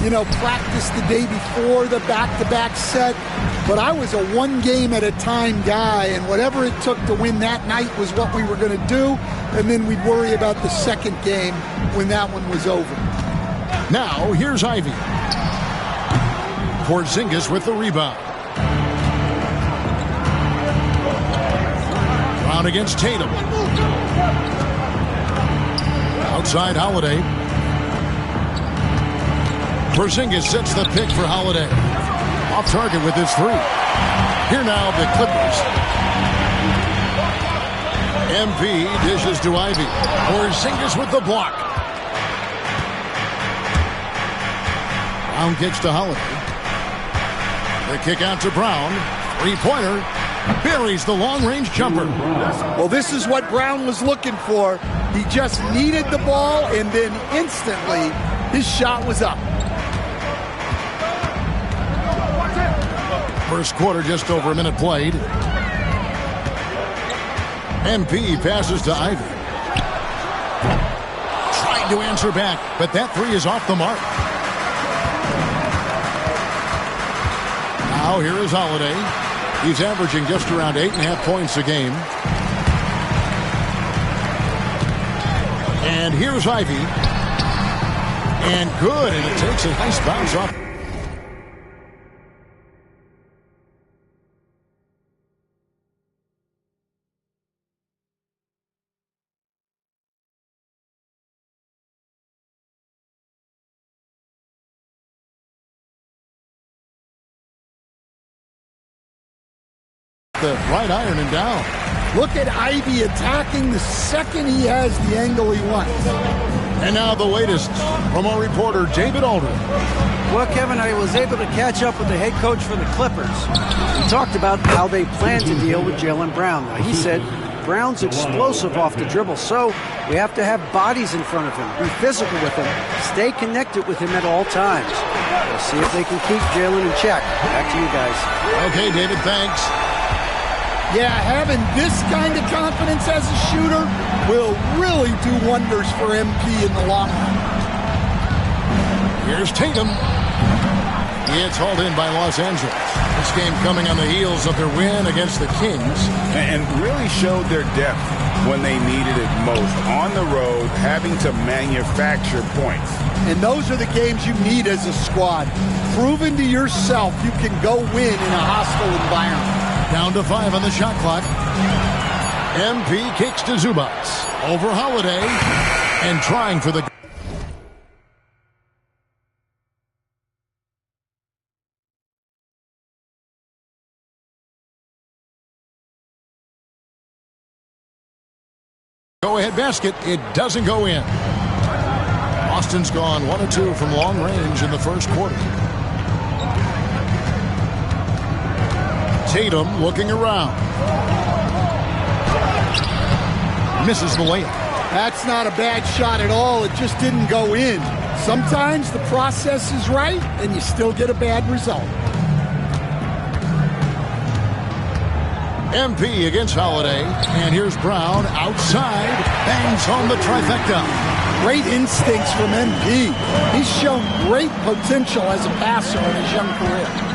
S14: You know, practice the day before the back-to-back set, but I was a one-game-at-a-time guy, and whatever it took to win that night was what we were going to do, and then we'd worry about the second game when that one was over.
S12: Now, here's Ivey. Porzingis with the rebound. Brown against Tatum. Outside Holiday. Porzingis sets the pick for Holiday. Off target with his 3. Here now the Clippers. MP dishes to Ivey. Porzingis with the block. Brown kicks to Holiday. The kick out to Brown. 3-pointer. Buries the long-range jumper.
S14: Well, this is what Brown was looking for. He just needed the ball, and then instantly his shot was up.
S12: First quarter, just over a minute played. MP passes to Ivey. Trying to answer back, but that 3 is off the mark. Now here is Holiday. He's averaging just around 8.5 points a game. And here's Ivy. And good, and it takes a nice bounce off. The right iron and down.
S14: Look at Ivy attacking the second he has the angle he wants.
S12: And now the latest from our reporter, David Aldridge.
S15: Well, Kevin, I was able to catch up with the head coach for the Clippers. We talked about how they plan to deal with Jaylen Brown. Now, he said Brown's explosive off the dribble, so we have to have bodies in front of him, be physical with him, stay connected with him at all times. We'll see if they can keep Jaylen in check. Back to you guys.
S12: Okay, David, thanks.
S14: Yeah, having this kind of confidence as a shooter will really do wonders for MP in the long run.
S12: Here's Tatum. It's hauled in by Los Angeles. This game coming on the heels of their win against the Kings.
S13: And really showed their depth when they needed it most. On the road, having to manufacture points.
S14: And those are the games you need as a squad. Proving to yourself you can go win in a hostile environment.
S12: Down to 5 on the shot clock. MP kicks to Zubac. Over Holiday. And trying for the... go-ahead basket. It doesn't go in. Boston's gone 1 of 2 from long range in the first quarter. Tatum looking around. Misses the layup.
S14: That's not a bad shot at all. It just didn't go in. Sometimes the process is right and you still get a bad result.
S12: MP against Holiday. And here's Brown outside. Bangs home the trifecta.
S14: Great instincts from MP. He's shown great potential as a passer in his young career.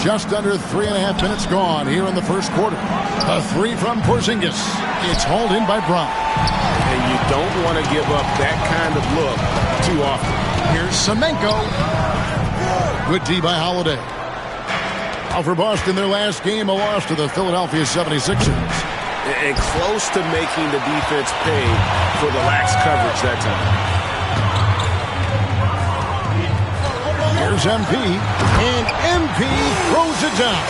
S12: Just under 3.5 minutes gone here in the first quarter. A 3 from Porzingis. It's hauled in by Brown.
S6: And you don't want to give up that kind of look too often.
S12: Here's Semenko. Good D by Holiday. Now for Boston, their last game, a loss to the Philadelphia 76ers.
S6: And close to making the defense pay for the lax coverage that time.
S12: Here's MP, and MP throws it down.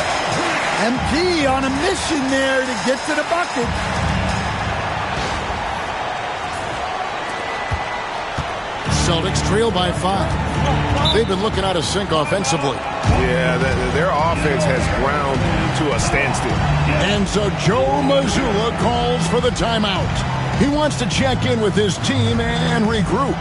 S14: MP on a mission there to get to the bucket.
S12: Celtics trail by 5. They've been looking out of sync offensively.
S6: Yeah, their offense has ground to a standstill.
S12: And so Joe Mazzulla calls for the timeout. He wants to check in with his team and regroup.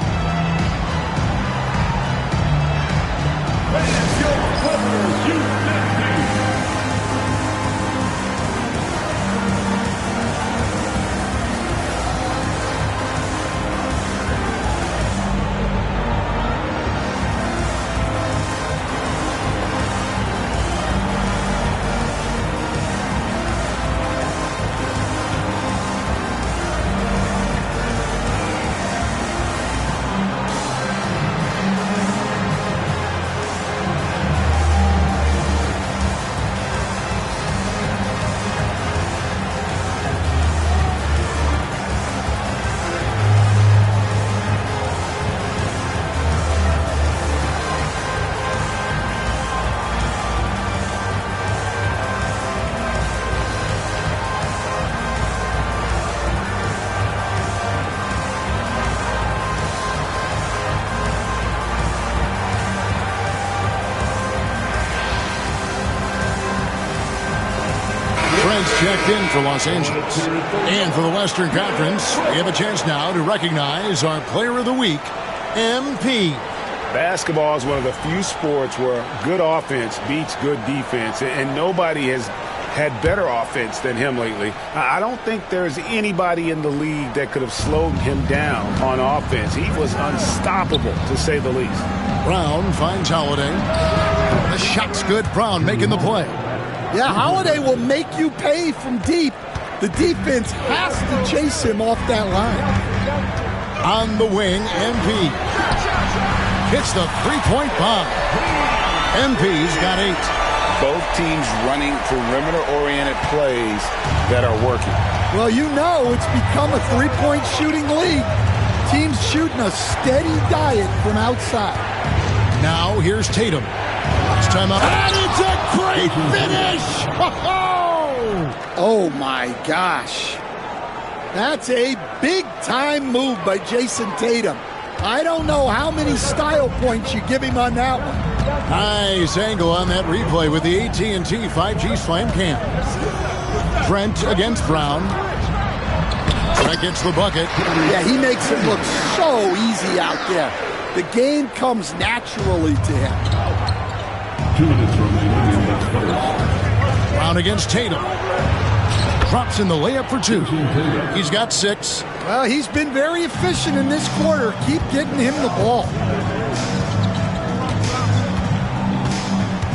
S12: Checked in for Los Angeles. And for the Western Conference, we have a chance now to recognize our Player of the Week, MP.
S6: Basketball is one of the few sports where good offense beats good defense, and nobody has had better offense than him lately. I don't think there's anybody in the league that could have slowed him down on offense. He was unstoppable, to say the least.
S12: Brown finds Holiday. The shot's good. Brown making the play.
S14: Yeah, Holiday will make you pay from deep. The defense has to chase him off that line.
S12: On the wing, MP hits the three-point bomb. MP's got 8.
S13: Both teams running perimeter-oriented plays that are working.
S14: Well, you know it's become a three-point shooting league. Teams shooting a steady diet from outside.
S12: Now here's Tatum. It's time out. And it's a great finish!
S14: Oh my gosh. That's a big-time move by Jason Tatum. I don't know how many style points you give him on that one.
S12: Nice angle on that replay with the AT&T 5G Slam Cam. Trent against Brown. Trent gets the bucket.
S14: Yeah, he makes it look so easy out there. The game comes naturally to him.
S5: 2 minutes remaining in the first.
S12: Brown against Tatum. Drops in the layup for 2. He's got 6.
S14: Well, he's been very efficient in this quarter. Keep getting him the ball.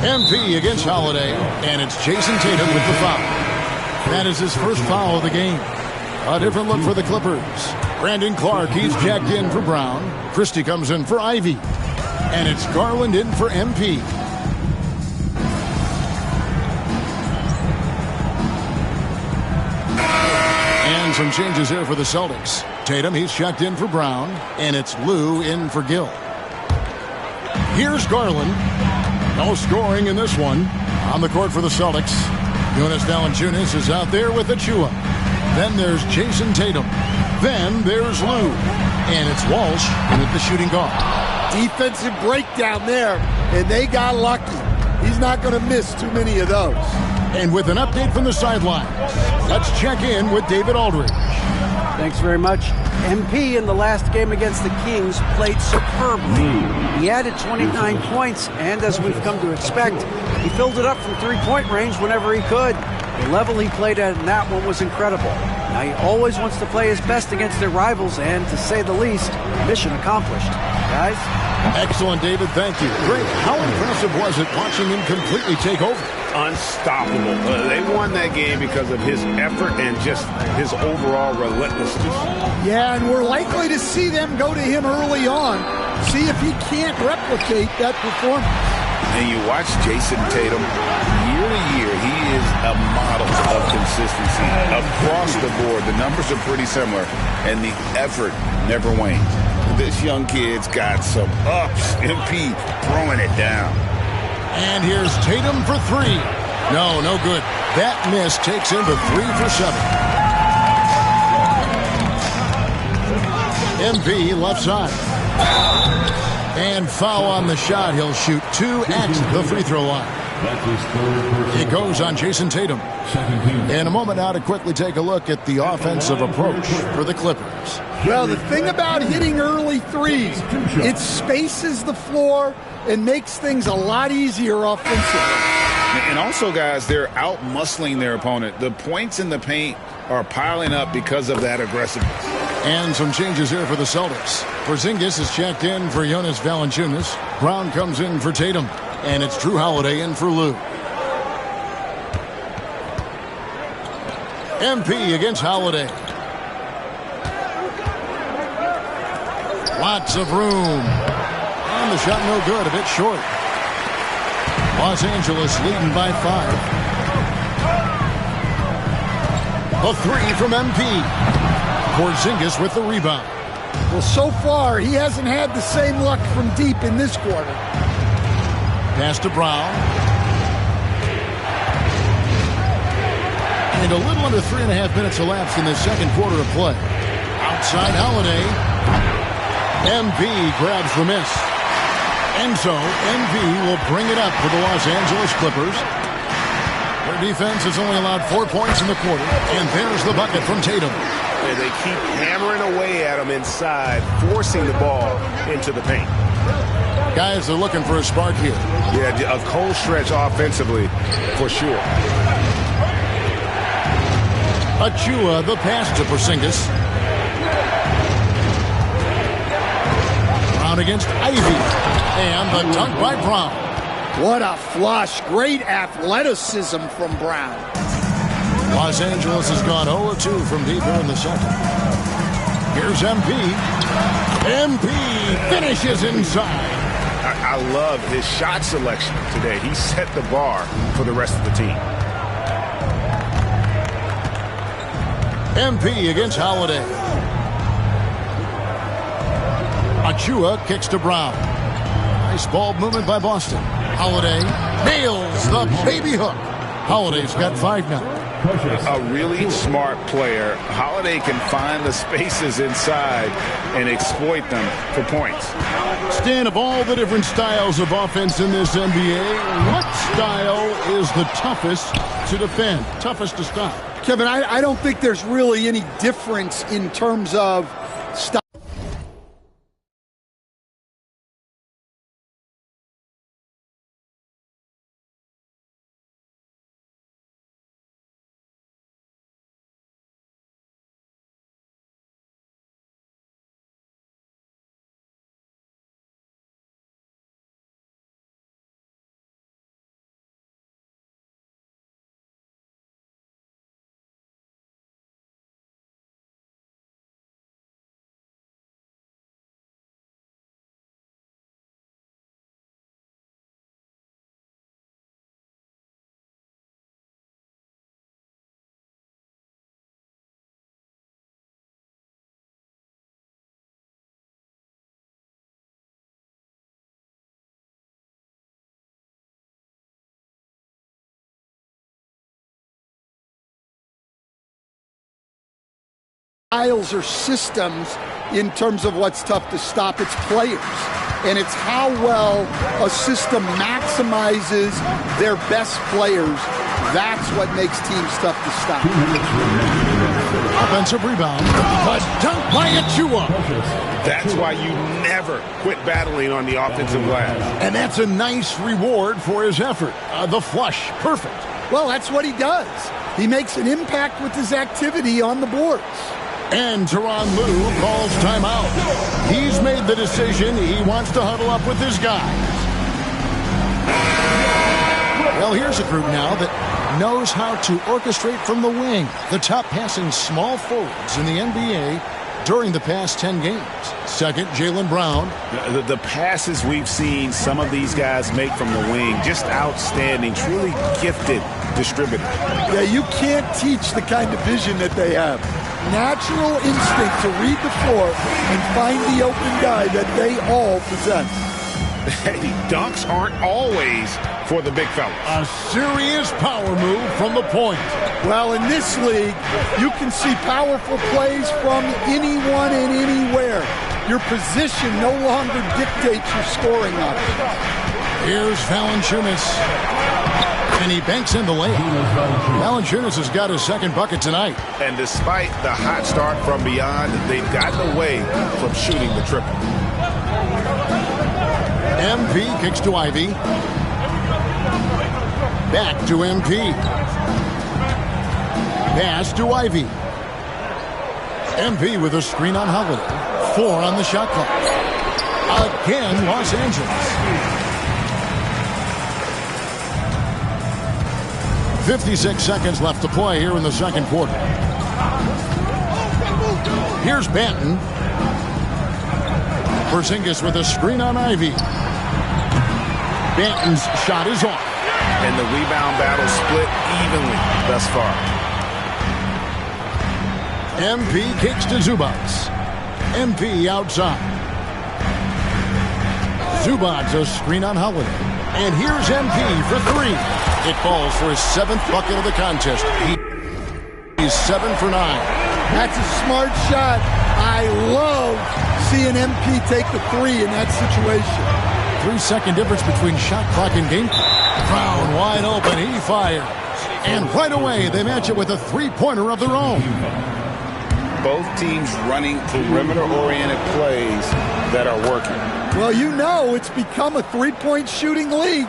S12: MP against Holiday, and it's Jason Tatum with the foul. That is his first foul of the game. A different look for the Clippers. Brandon Clark, he's jacked in for Brown. Christie comes in for Ivy. And it's Garland in for MP. And some changes here for the Celtics. Tatum, he's checked in for Brown. And it's Lou in for Gill. Here's Garland. No scoring in this one. On the court for the Celtics. Jonas Valanciunas is out there with Achua. Then there's Jason Tatum. Then there's Lou. And it's Walsh in at the shooting guard.
S14: Defensive breakdown there, and they got lucky. He's not going to miss too many of those.
S12: And with an update from the sidelines, let's check in with David Aldridge.
S15: Thanks very much. MP in the last game against the Kings played superbly. He added 29 points, and as we've come to expect, he filled it up from three-point range whenever he could. The level he played at in that one was incredible. Now he always wants to play his best against their rivals, and to say the least, mission accomplished. Guys?
S12: Excellent, David. Thank you. Great. How impressive was it watching him completely take over?
S13: Unstoppable. They won that game because of his effort and just his overall relentlessness.
S14: Yeah, and we're likely to see them go to him early on, see if he can't replicate that performance.
S13: And you watch Jason Tatum, year to year, he is a model of consistency. Across the board, the numbers are pretty similar, and the effort never wanes. This young kid's got some ups. MP throwing it down.
S12: And here's Tatum for 3. No good. That miss takes him to 3 for 7. MP left side. And foul on the shot. He'll shoot 2 at the free throw line. It goes on Jason Tatum. In a moment now to quickly take a look at the offensive approach for the Clippers.
S14: Well, the thing about hitting early threes, it spaces the floor and makes things a lot easier offensively.
S13: And also, guys, they're out-muscling their opponent. The points in the paint are piling up because of that aggressiveness.
S12: And some changes here for the Celtics. Porzingis is checked in for Jonas Valanciunas. Brown comes in for Tatum. And it's Drew Holiday in for Lou. MP against Holiday. Lots of room. And the shot no good, a bit short. Los Angeles leading by 5. A 3 from MP. Porzingis with the rebound.
S14: Well, so far, he hasn't had the same luck from deep in this quarter.
S12: Pass to Brown. And a little under 3.5 minutes elapsed in the second quarter of play. Outside Holiday. MP grabs the miss. And so MP will bring it up for the Los Angeles Clippers. Their defense has only allowed 4 points in the quarter. And there's the bucket from Tatum.
S6: And they keep hammering away at him inside, forcing the ball into the paint.
S12: Guys, they're looking for a spark here.
S6: Yeah, a cold stretch offensively, for sure.
S12: Achua, the pass to Porzingis. Brown against Ivy. And the dunk by Brown.
S14: What a flush. Great athleticism from Brown.
S12: Los Angeles has gone 0-2 from deep here in the second. Here's MP. MP finishes inside.
S13: I love his shot selection today. He set the bar for the rest of the team.
S12: MP against Holiday. Achua kicks to Brown. Nice ball movement by Boston. Holiday nails the baby hook. Holiday's got 5 now.
S13: A really smart player. Holiday can find the spaces inside and exploit them for points.
S12: Stan, of all the different styles of offense in this NBA, what style is the toughest to defend, toughest to stop?
S14: Kevin, I don't think there's really any difference in terms of style. Styles or systems in terms of what's tough to stop. It's players, and it's how well a system maximizes their best players. That's what makes teams tough to stop.
S12: Offensive rebound, but dunk by Achua.
S13: That's why you never quit battling on the offensive glass.
S12: And that's a nice reward for his effort. The flush, perfect.
S14: Well, that's what he does. He makes an impact with his activity on the boards.
S12: And Tyronn Lue calls timeout. He's made the decision. He wants to huddle up with his guys. Well, here's a group now that knows how to orchestrate from the wing. The top passing small forwards in the NBA during the past 10 games. Second, Jaylen Brown.
S13: The passes we've seen some of these guys make from the wing, just outstanding, truly gifted distributor.
S14: Yeah, you can't teach the kind of vision that they have. Natural instinct to read the floor and find the open guy that they all possess.
S13: Hey, dunks aren't always for the big fellas.
S12: A serious power move from the point.
S14: Well, in this league, you can see powerful plays from anyone and anywhere. Your position no longer dictates your scoring options.
S12: Here's Valanciunas. And he banks in the layup. Valanciunas has got his second bucket tonight.
S13: And despite the hot start from beyond, they've gotten away from shooting the triple.
S12: MP kicks to Ivy. Back to MP. Pass to Ivy. MP with a screen on Holiday. 4 on the shot clock. Again, Los Angeles. 56 seconds left to play here in the second quarter. Here's Banton. Porzingis with a screen on Ivy. Banton's shot is off.
S13: And the rebound battle split evenly thus far.
S12: MP kicks to Zubac. MP outside. Zubac a screen on Holiday. And here's MP for 3. It falls for his 7th bucket of the contest. He's 7 for 9.
S14: That's a smart shot. I love seeing MP take the 3 in that situation.
S12: 3-second difference between shot clock and game clock. Brown wide open. He fires. And right away, they match it with a three-pointer of their own.
S13: Both teams running perimeter-oriented plays that are working.
S14: Well, you know it's become a three-point shooting league.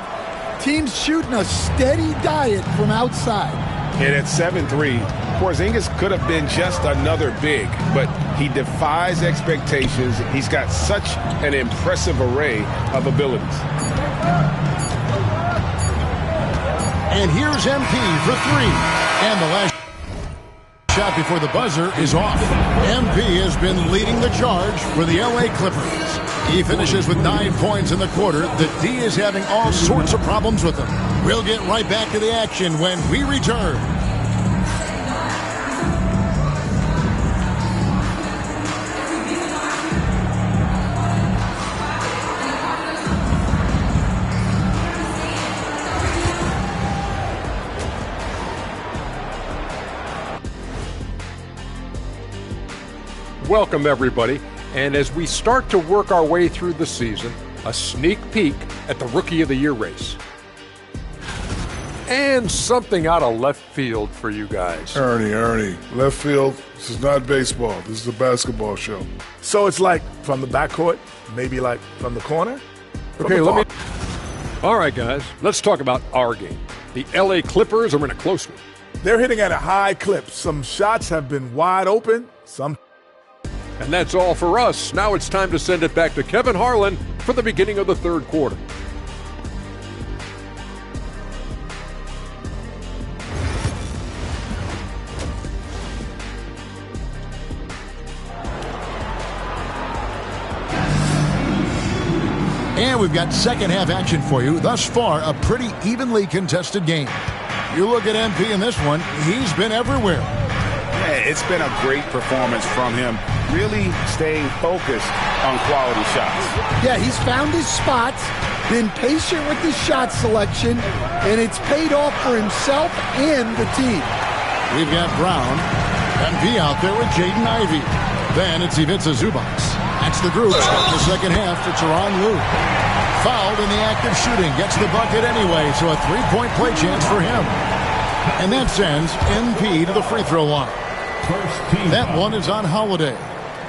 S14: Teams shooting a steady diet from outside.
S6: And at 7-3, Porzingis could have been just another big, but he defies expectations. He's got such an impressive array of abilities.
S12: And here's MP for 3. And the last shot before the buzzer is off. MP has been leading the charge for the LA Clippers. He finishes with 9 points in the quarter. The D is having all sorts of problems with him. We'll get right back to the action when we return.
S10: Welcome, everybody. And as we start to work our way through the season, a sneak peek at the Rookie of the Year race. And something out of left field for you guys.
S11: Ernie, left field, this is not baseball. This is a basketball show.
S16: So it's like from the backcourt, maybe like from the corner?
S10: Okay, let me... All right, guys, let's talk about our game. The LA Clippers are in a close one.
S16: They're hitting at a high clip. Some shots have been wide open, some...
S10: And that's all for us. Now it's time to send it back to Kevin Harlan for the beginning of the third quarter.
S12: And we've got second half action for you. Thus far, a pretty evenly contested game. You look at MP in this one, he's been everywhere.
S13: Yeah, it's been a great performance from him, really staying focused on quality shots.
S14: Yeah, he's found his spots, been patient with his shot selection, and it's paid off for himself and the team.
S12: We've got Brown, MP out there with Jaden Ivey. Then it's Ivica Zubac. That's the group. The second half for Tyronn Lue. Fouled in the act of shooting. Gets the bucket anyway, so a three-point play chance for him. And that sends MP to the free throw line. That one is on Holiday.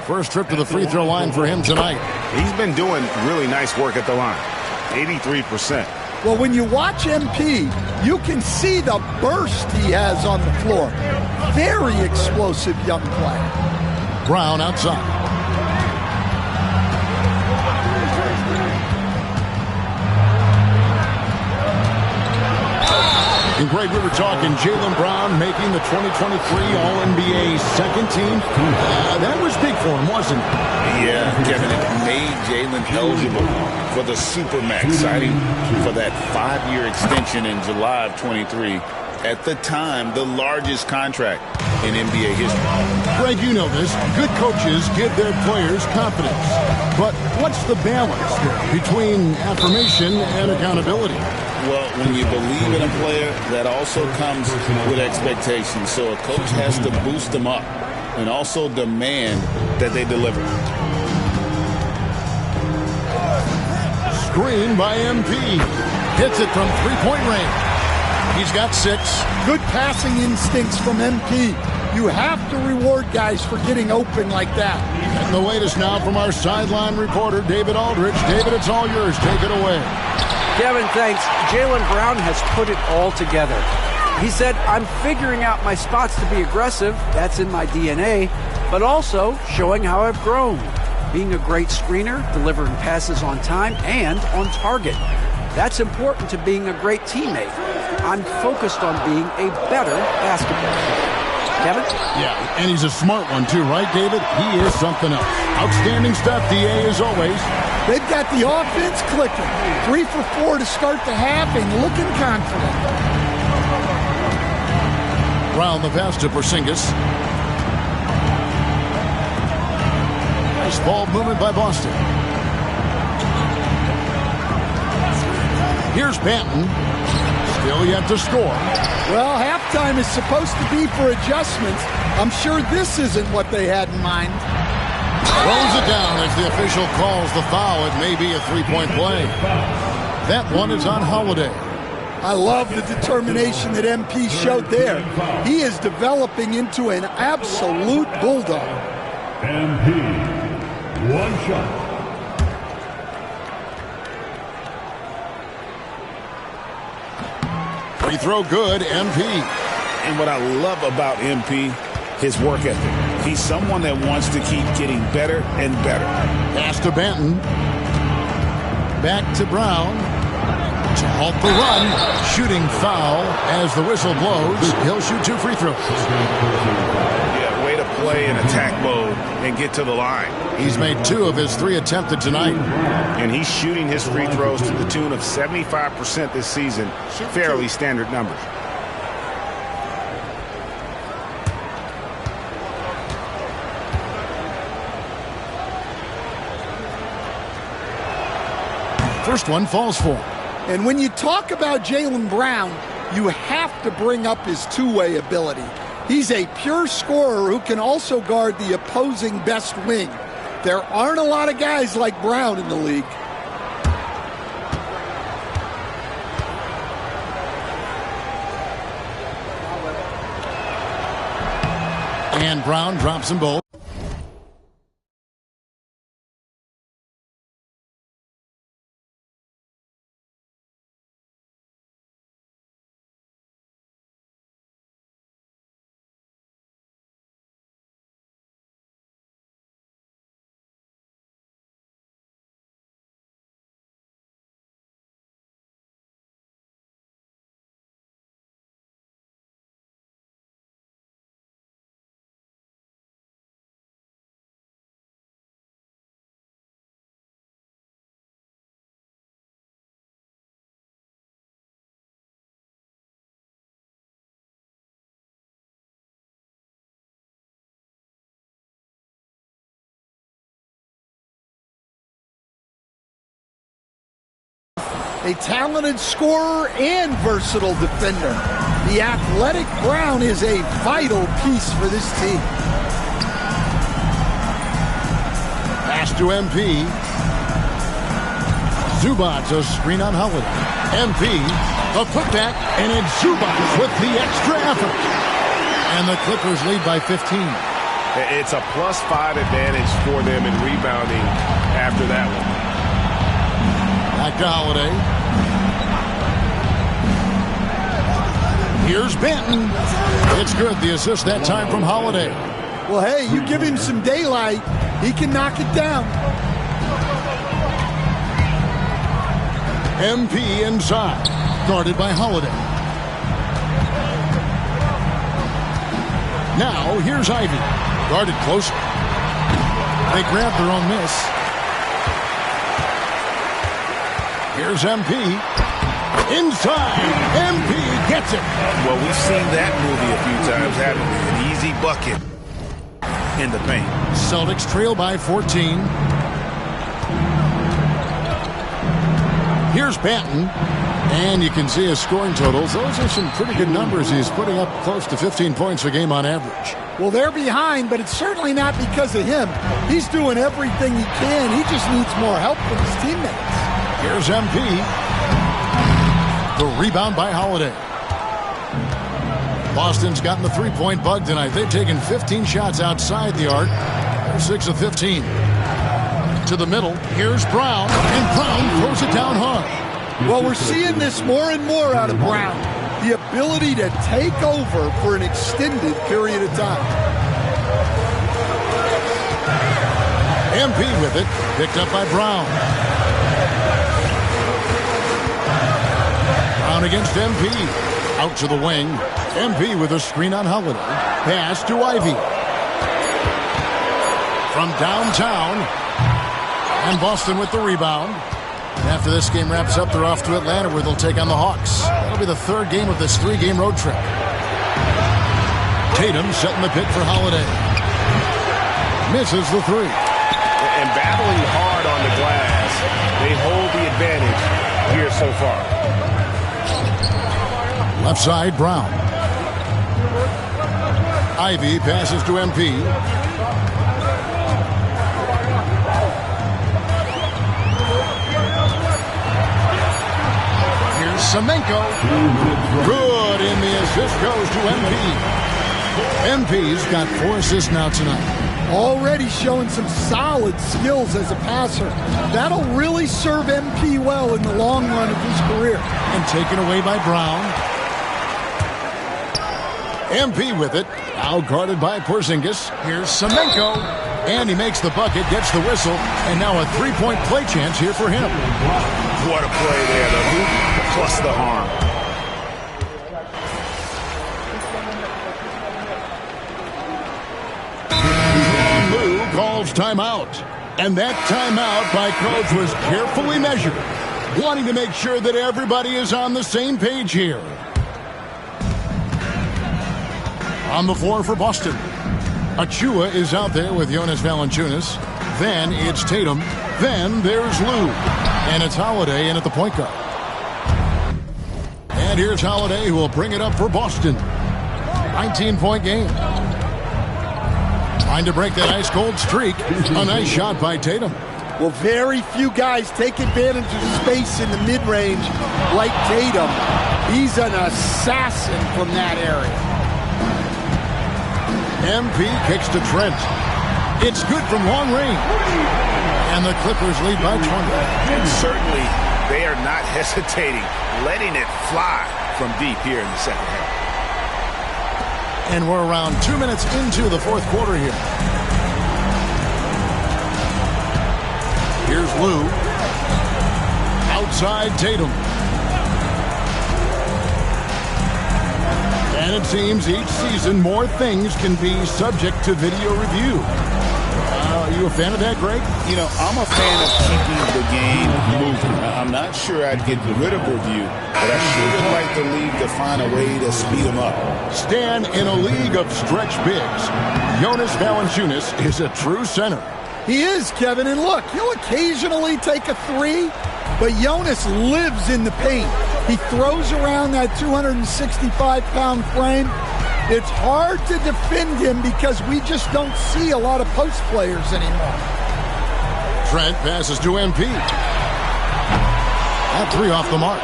S12: First trip to the free throw line for him tonight.
S13: He's been doing really nice work at the line. 83%.
S14: Well, when you watch MP, you can see the burst he has on the floor. Very explosive young player.
S12: Brown outside. And Greg, we were talking Jaylen Brown making the 2023 All-NBA second team. That was big for him, wasn't it?
S13: Yeah, Kevin, it made Jaylen eligible for the Supermax, signing for that 5-year extension in July of 23. At the time, the largest contract in NBA history.
S12: Greg, you know this. Good coaches give their players confidence. But what's the balance there between affirmation and accountability?
S13: Well, when you believe in a player, that also comes with expectations. So a coach has to boost them up and also demand that they deliver.
S12: Screen by MP. Hits it from three-point range. He's got 6.
S14: Good passing instincts from MP. You have to reward guys for getting open like that.
S12: And the latest now from our sideline reporter, David Aldridge. David, it's all yours. Take it away.
S15: Kevin, thanks. Jaylen Brown has put it all together. He said, I'm figuring out my spots to be aggressive. That's in my DNA. But also showing how I've grown. Being a great screener, delivering passes on time and on target. That's important to being a great teammate. I'm focused on being a better basketball player. Kevin?
S12: Yeah, and he's a smart one too, right, David? He is something else. Outstanding stuff, DA, as always.
S14: They've got the offense clicking. 3 for 4 to start the half and looking confident.
S12: Brown the pass to Porzingis. Nice ball movement by Boston. Here's Banton. Still yet to score.
S14: Well, halftime is supposed to be for adjustments. I'm sure this isn't what they had in mind.
S12: Throws it down as the official calls the foul. It may be a three-point play. That one is on Holiday.
S14: I love the determination that MP showed there. He is developing into an absolute bulldog.
S5: MP, one shot.
S12: Free throw good, MP.
S13: And what I love about MP, his work ethic. He's someone that wants to keep getting better and better.
S12: Pass to Banton. Back to Brown. to halt the run. Shooting foul as the whistle blows. He'll shoot 2 free throws.
S13: Yeah, way to play in attack mode and get to the line.
S12: He's made 2 of his 3 attempted tonight.
S13: And he's shooting his free throws to the tune of 75% this season. Fairly standard numbers.
S12: First one falls for him.
S14: And when you talk about Jaylen Brown, you have to bring up his two-way ability. He's a pure scorer who can also guard the opposing best wing. There aren't a lot of guys like Brown in the league.
S12: And Brown drops them both.
S14: A talented scorer and versatile defender. The athletic Brown is a vital piece for this team.
S12: Pass to MP. Zubac, a screen on Holiday. MP, a putback, and it's Zubac with the extra effort. And the Clippers lead by 15.
S6: It's a +5 advantage for them in rebounding after that one.
S12: Back to Holiday. Here's Benton. It's good. The assist that time from Holiday.
S14: Well, hey, you give him some daylight, he can knock it down.
S12: MP inside. Guarded by Holiday. Now, here's Ivy. Guarded closer. They grab their own miss. Here's MP. Inside. MP gets it.
S13: Well, we've seen that movie a few times, haven't we? An easy bucket in the paint.
S12: Celtics trail by 14. Here's Benton. And you can see his scoring totals. Those are some pretty good numbers. He's putting up close to 15 points a game on average.
S14: Well, they're behind, but it's certainly not because of him. He's doing everything he can. He just needs more help from his teammates.
S12: Here's MP. The rebound by Holiday. Boston's gotten the three-point bug tonight. They've taken 15 shots outside the arc. They're 6 of 15. To the middle. Here's Brown. And Brown throws it down hard.
S14: Well, we're seeing this more and more out of Brown. The ability to take over for an extended period of time.
S12: MP with it. Picked up by Brown. Brown against MP. Out to the wing. MP with a screen on Holiday. Pass to Ivy. From downtown. And Boston with the rebound. After this game wraps up, they're off to Atlanta where they'll take on the Hawks. That'll be the third game of this 3-game road trip. Tatum setting the pick for Holiday. Misses the three.
S6: And battling hard on the glass, they hold the advantage here so far.
S12: Left side, Brown. Ivy passes to MP. Semenko. Good, and the assist goes to MP. MP's got 4 assists now tonight.
S14: Already showing some solid skills as a passer. That'll really serve MP well in the long run of his career.
S12: And taken away by Brown. MP with it. Now guarded by Porzingis. Here's Semenko. And he makes the bucket, gets the whistle, and now a 3-point play chance here for him.
S13: What a play there. The hoop plus the harm.
S12: Lou calls timeout. And that timeout by coach was carefully measured, wanting to make sure that everybody is on the same page here. On the floor for Boston, Achua is out there with Jonas Valanciunas. Then it's Tatum. Then there's Lou. And it's Holiday in at the point guard. And here's Holiday, who will bring it up for Boston. 19-point game. Trying to break that ice-cold streak. A nice shot by Tatum.
S14: Well, very few guys take advantage of space in the mid-range like Tatum. He's an assassin from that area.
S12: MP kicks to Trent. It's good from long range. And the Clippers lead by 20.
S13: And certainly, they are not hesitating, letting it fly from deep here in the second half.
S12: And we're around 2 minutes into the fourth quarter here. Here's Lou. Outside Tatum. And it seems each season more things can be subject to video review. Are you a fan of that, Greg?
S13: You know, I'm a fan of keeping the game moving. I'm not sure I'd get rid of review, but I sure would like the league to find a way to speed them up.
S12: Stan, in a league of stretch bigs, Jonas Valanciunas is a true center.
S14: He is, Kevin, and look, he'll occasionally take a three, but Jonas lives in the paint. He throws around that 265-pound frame. It's hard to defend him because we just don't see a lot of post players anymore.
S12: Trent passes to MP. That three off the mark.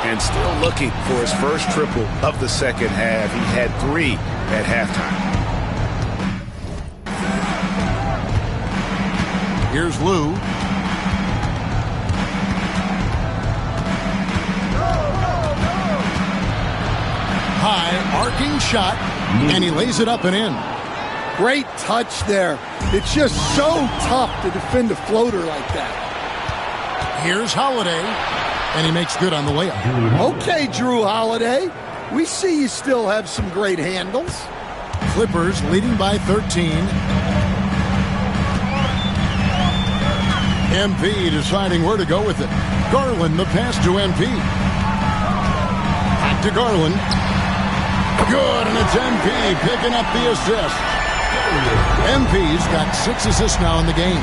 S13: And still looking for his first triple of the second half. He had 3 at halftime.
S12: Here's Lou. High arcing shot, and he lays it up and in.
S14: Great touch there. It's just so tough to defend a floater like that.
S12: Here's Holiday, and he makes good on the layup.
S14: Okay, Drew Holiday. We see you still have some great handles.
S12: Clippers leading by 13. MP deciding where to go with it. Garland, the pass to MP. Back to Garland. Good, and it's MP picking up the assist. MP's got 6 assists now in the game.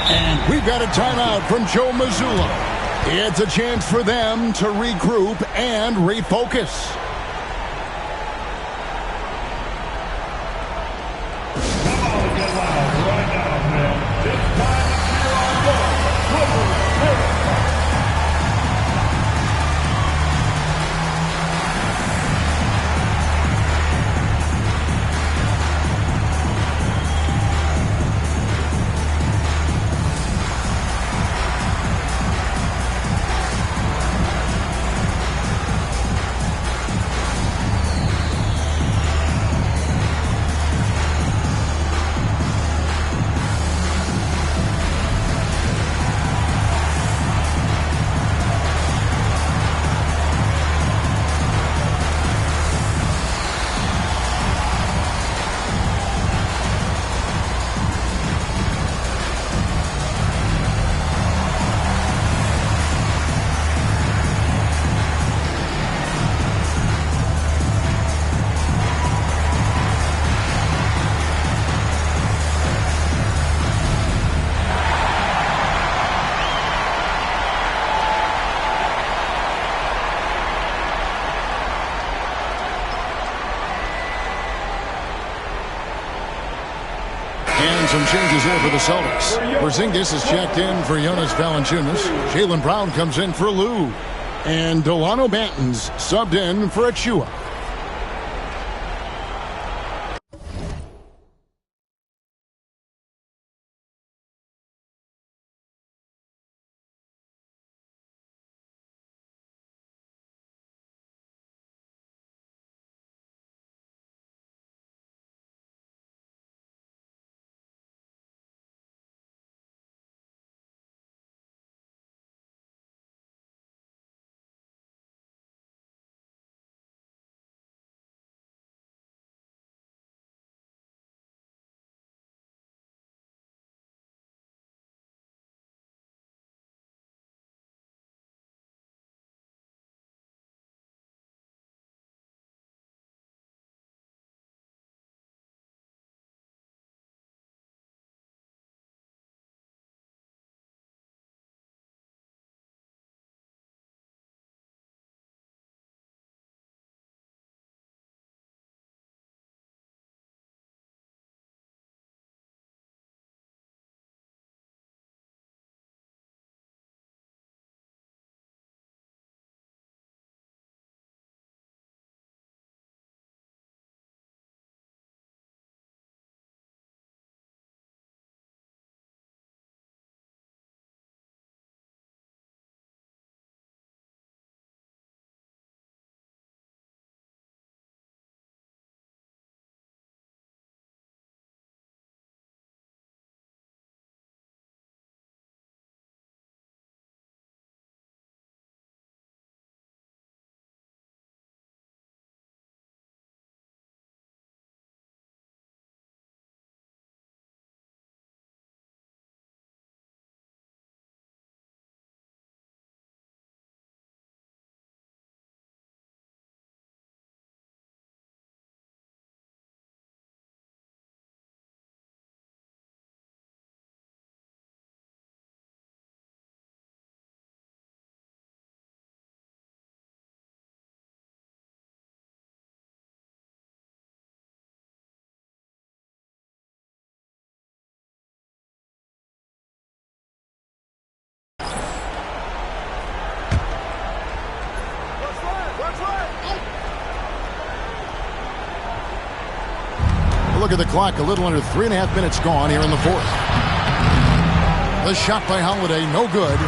S12: And we've got a timeout from Joe Mazzulla. It's a chance for them to regroup and refocus. Some changes here for the Celtics. Porzingis is checked in for Jonas Valanciunas. Jaylen Brown comes in for Lou. And Delano Banton's subbed in for Achua. look at the clock. A little under 3.5 minutes gone here in the fourth. The shot by Holiday, no good.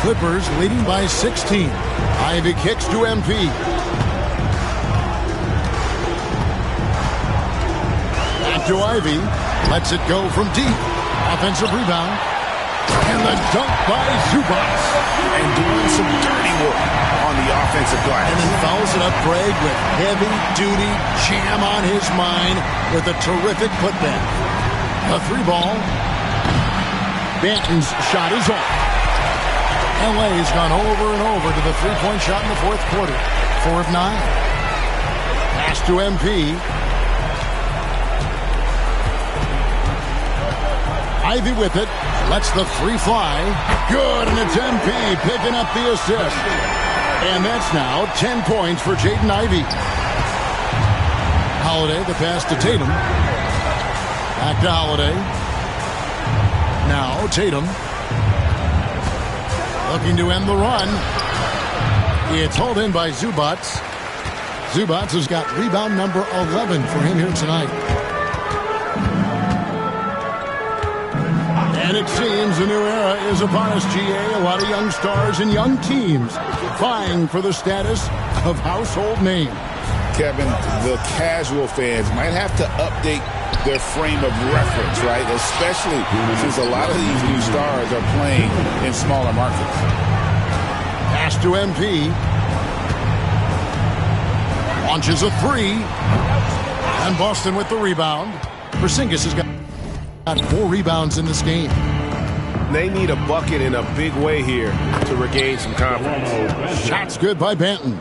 S12: Clippers leading by 16. Ivy kicks to MP. Back to Ivy. Lets it go from deep. Offensive rebound. And the dunk by Zubac.
S13: And doing some dirty work on the offensive glass.
S12: And then fouls it up Craig with heavy-duty jam on his mind with a terrific putback. A 3-ball. Banton's shot is off. LA's gone over and over to the three-point shot in the fourth quarter. 4 of 9. Pass to MP. Ivy with it. Lets the three fly. Good, and it's MP picking up the assist. And that's now 10 points for Jaden Ivey. Holiday, the pass to Tatum. Back to Holiday. Now Tatum. Looking to end the run. It's hauled in by Zubac. Zubac has got rebound number 11 for him here tonight. And it seems a new era is upon us, GA. A lot of young stars and young teams vying for the status of household name.
S13: Kevin, the casual fans might have to update their frame of reference, right? Especially since a lot of these new stars are playing in smaller markets.
S12: Pass to MP. Launches a three. And Boston with the rebound. Porzingis has got 4 rebounds in this game.
S6: They need a bucket in a big way here to regain some confidence.
S12: Shots good by Banton.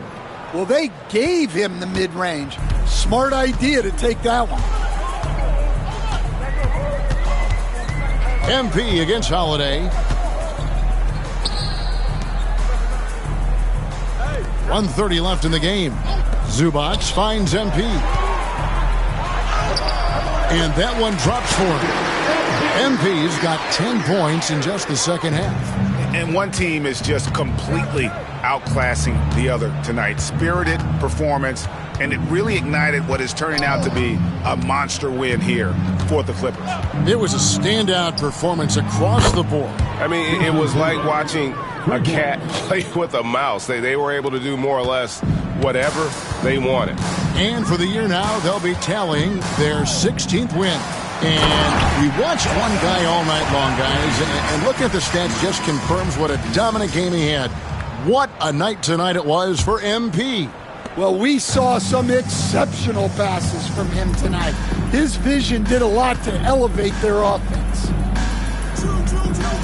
S14: Well, they gave him the mid-range. Smart idea to take that one.
S12: MP against Holiday. 1:30 left in the game. Zubac finds MP. And that one drops for him. MP's got 10 points in just the second half.
S13: And one team is just completely outclassing the other tonight. Spirited performance, and it really ignited what is turning out to be a monster win here for the Clippers.
S12: It was a standout performance across the board.
S6: I mean, it was like watching a cat play with a mouse. They were able to do more or less whatever they wanted.
S12: And for the year now, they'll be tallying their 16th win. And we watched one guy all night long, guys, and looking at the stats just confirms what a dominant game he had. What a night tonight it was for MP.
S14: Well, we saw some exceptional passes from him tonight. His vision did a lot to elevate their offense.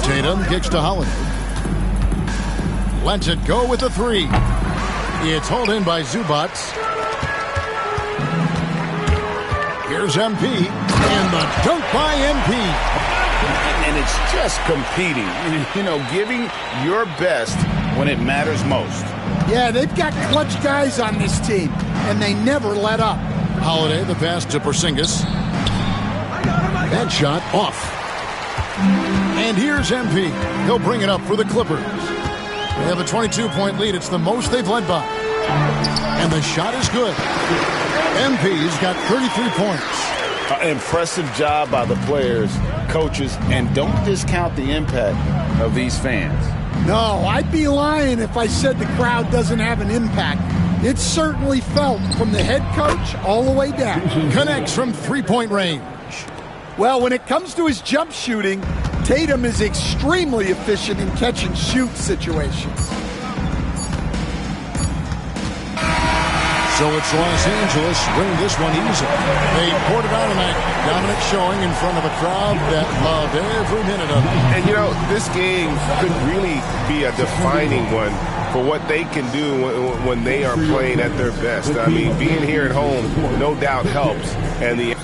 S12: Tatum kicks to Holiday. Lets it go with a three. It's hauled in by Zubac. Here's MP, and the dunk by MP.
S13: And it's just competing, you know, giving your best when it matters most.
S14: Yeah, they've got clutch guys on this team, and they never let up.
S12: Holiday, the pass to Porzingis. That shot off. And here's MP. He'll bring it up for the Clippers. They have a 22-point lead. It's the most they've led by. And the shot is good. MP's got 33 points.
S13: Impressive job by the players, coaches, and don't discount the impact of these fans.
S14: No, I'd be lying if I said the crowd doesn't have an impact. It's certainly felt from the head coach all the way down.
S12: Connects from three-point range.
S14: Well, when it comes to his jump shooting, Tatum is extremely efficient in catch-and-shoot situations.
S12: So it's Los Angeles winning this one easily. They poured it out tonight. Dominant showing in front of a crowd that loved every minute of it.
S6: And, you know, this game could really be a defining one for what they can do when they are playing at their best. I mean, being here at home no doubt helps. And the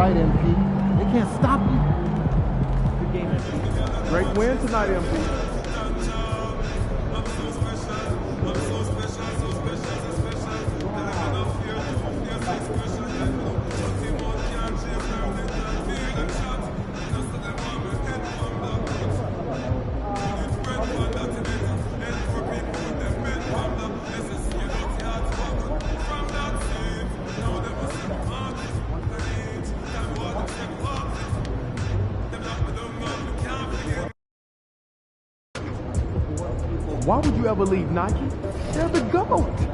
S4: right, MP. They can't stop you.
S17: Good game, MP. Great win tonight, MP. Why would you ever leave Nike? They're the GOAT.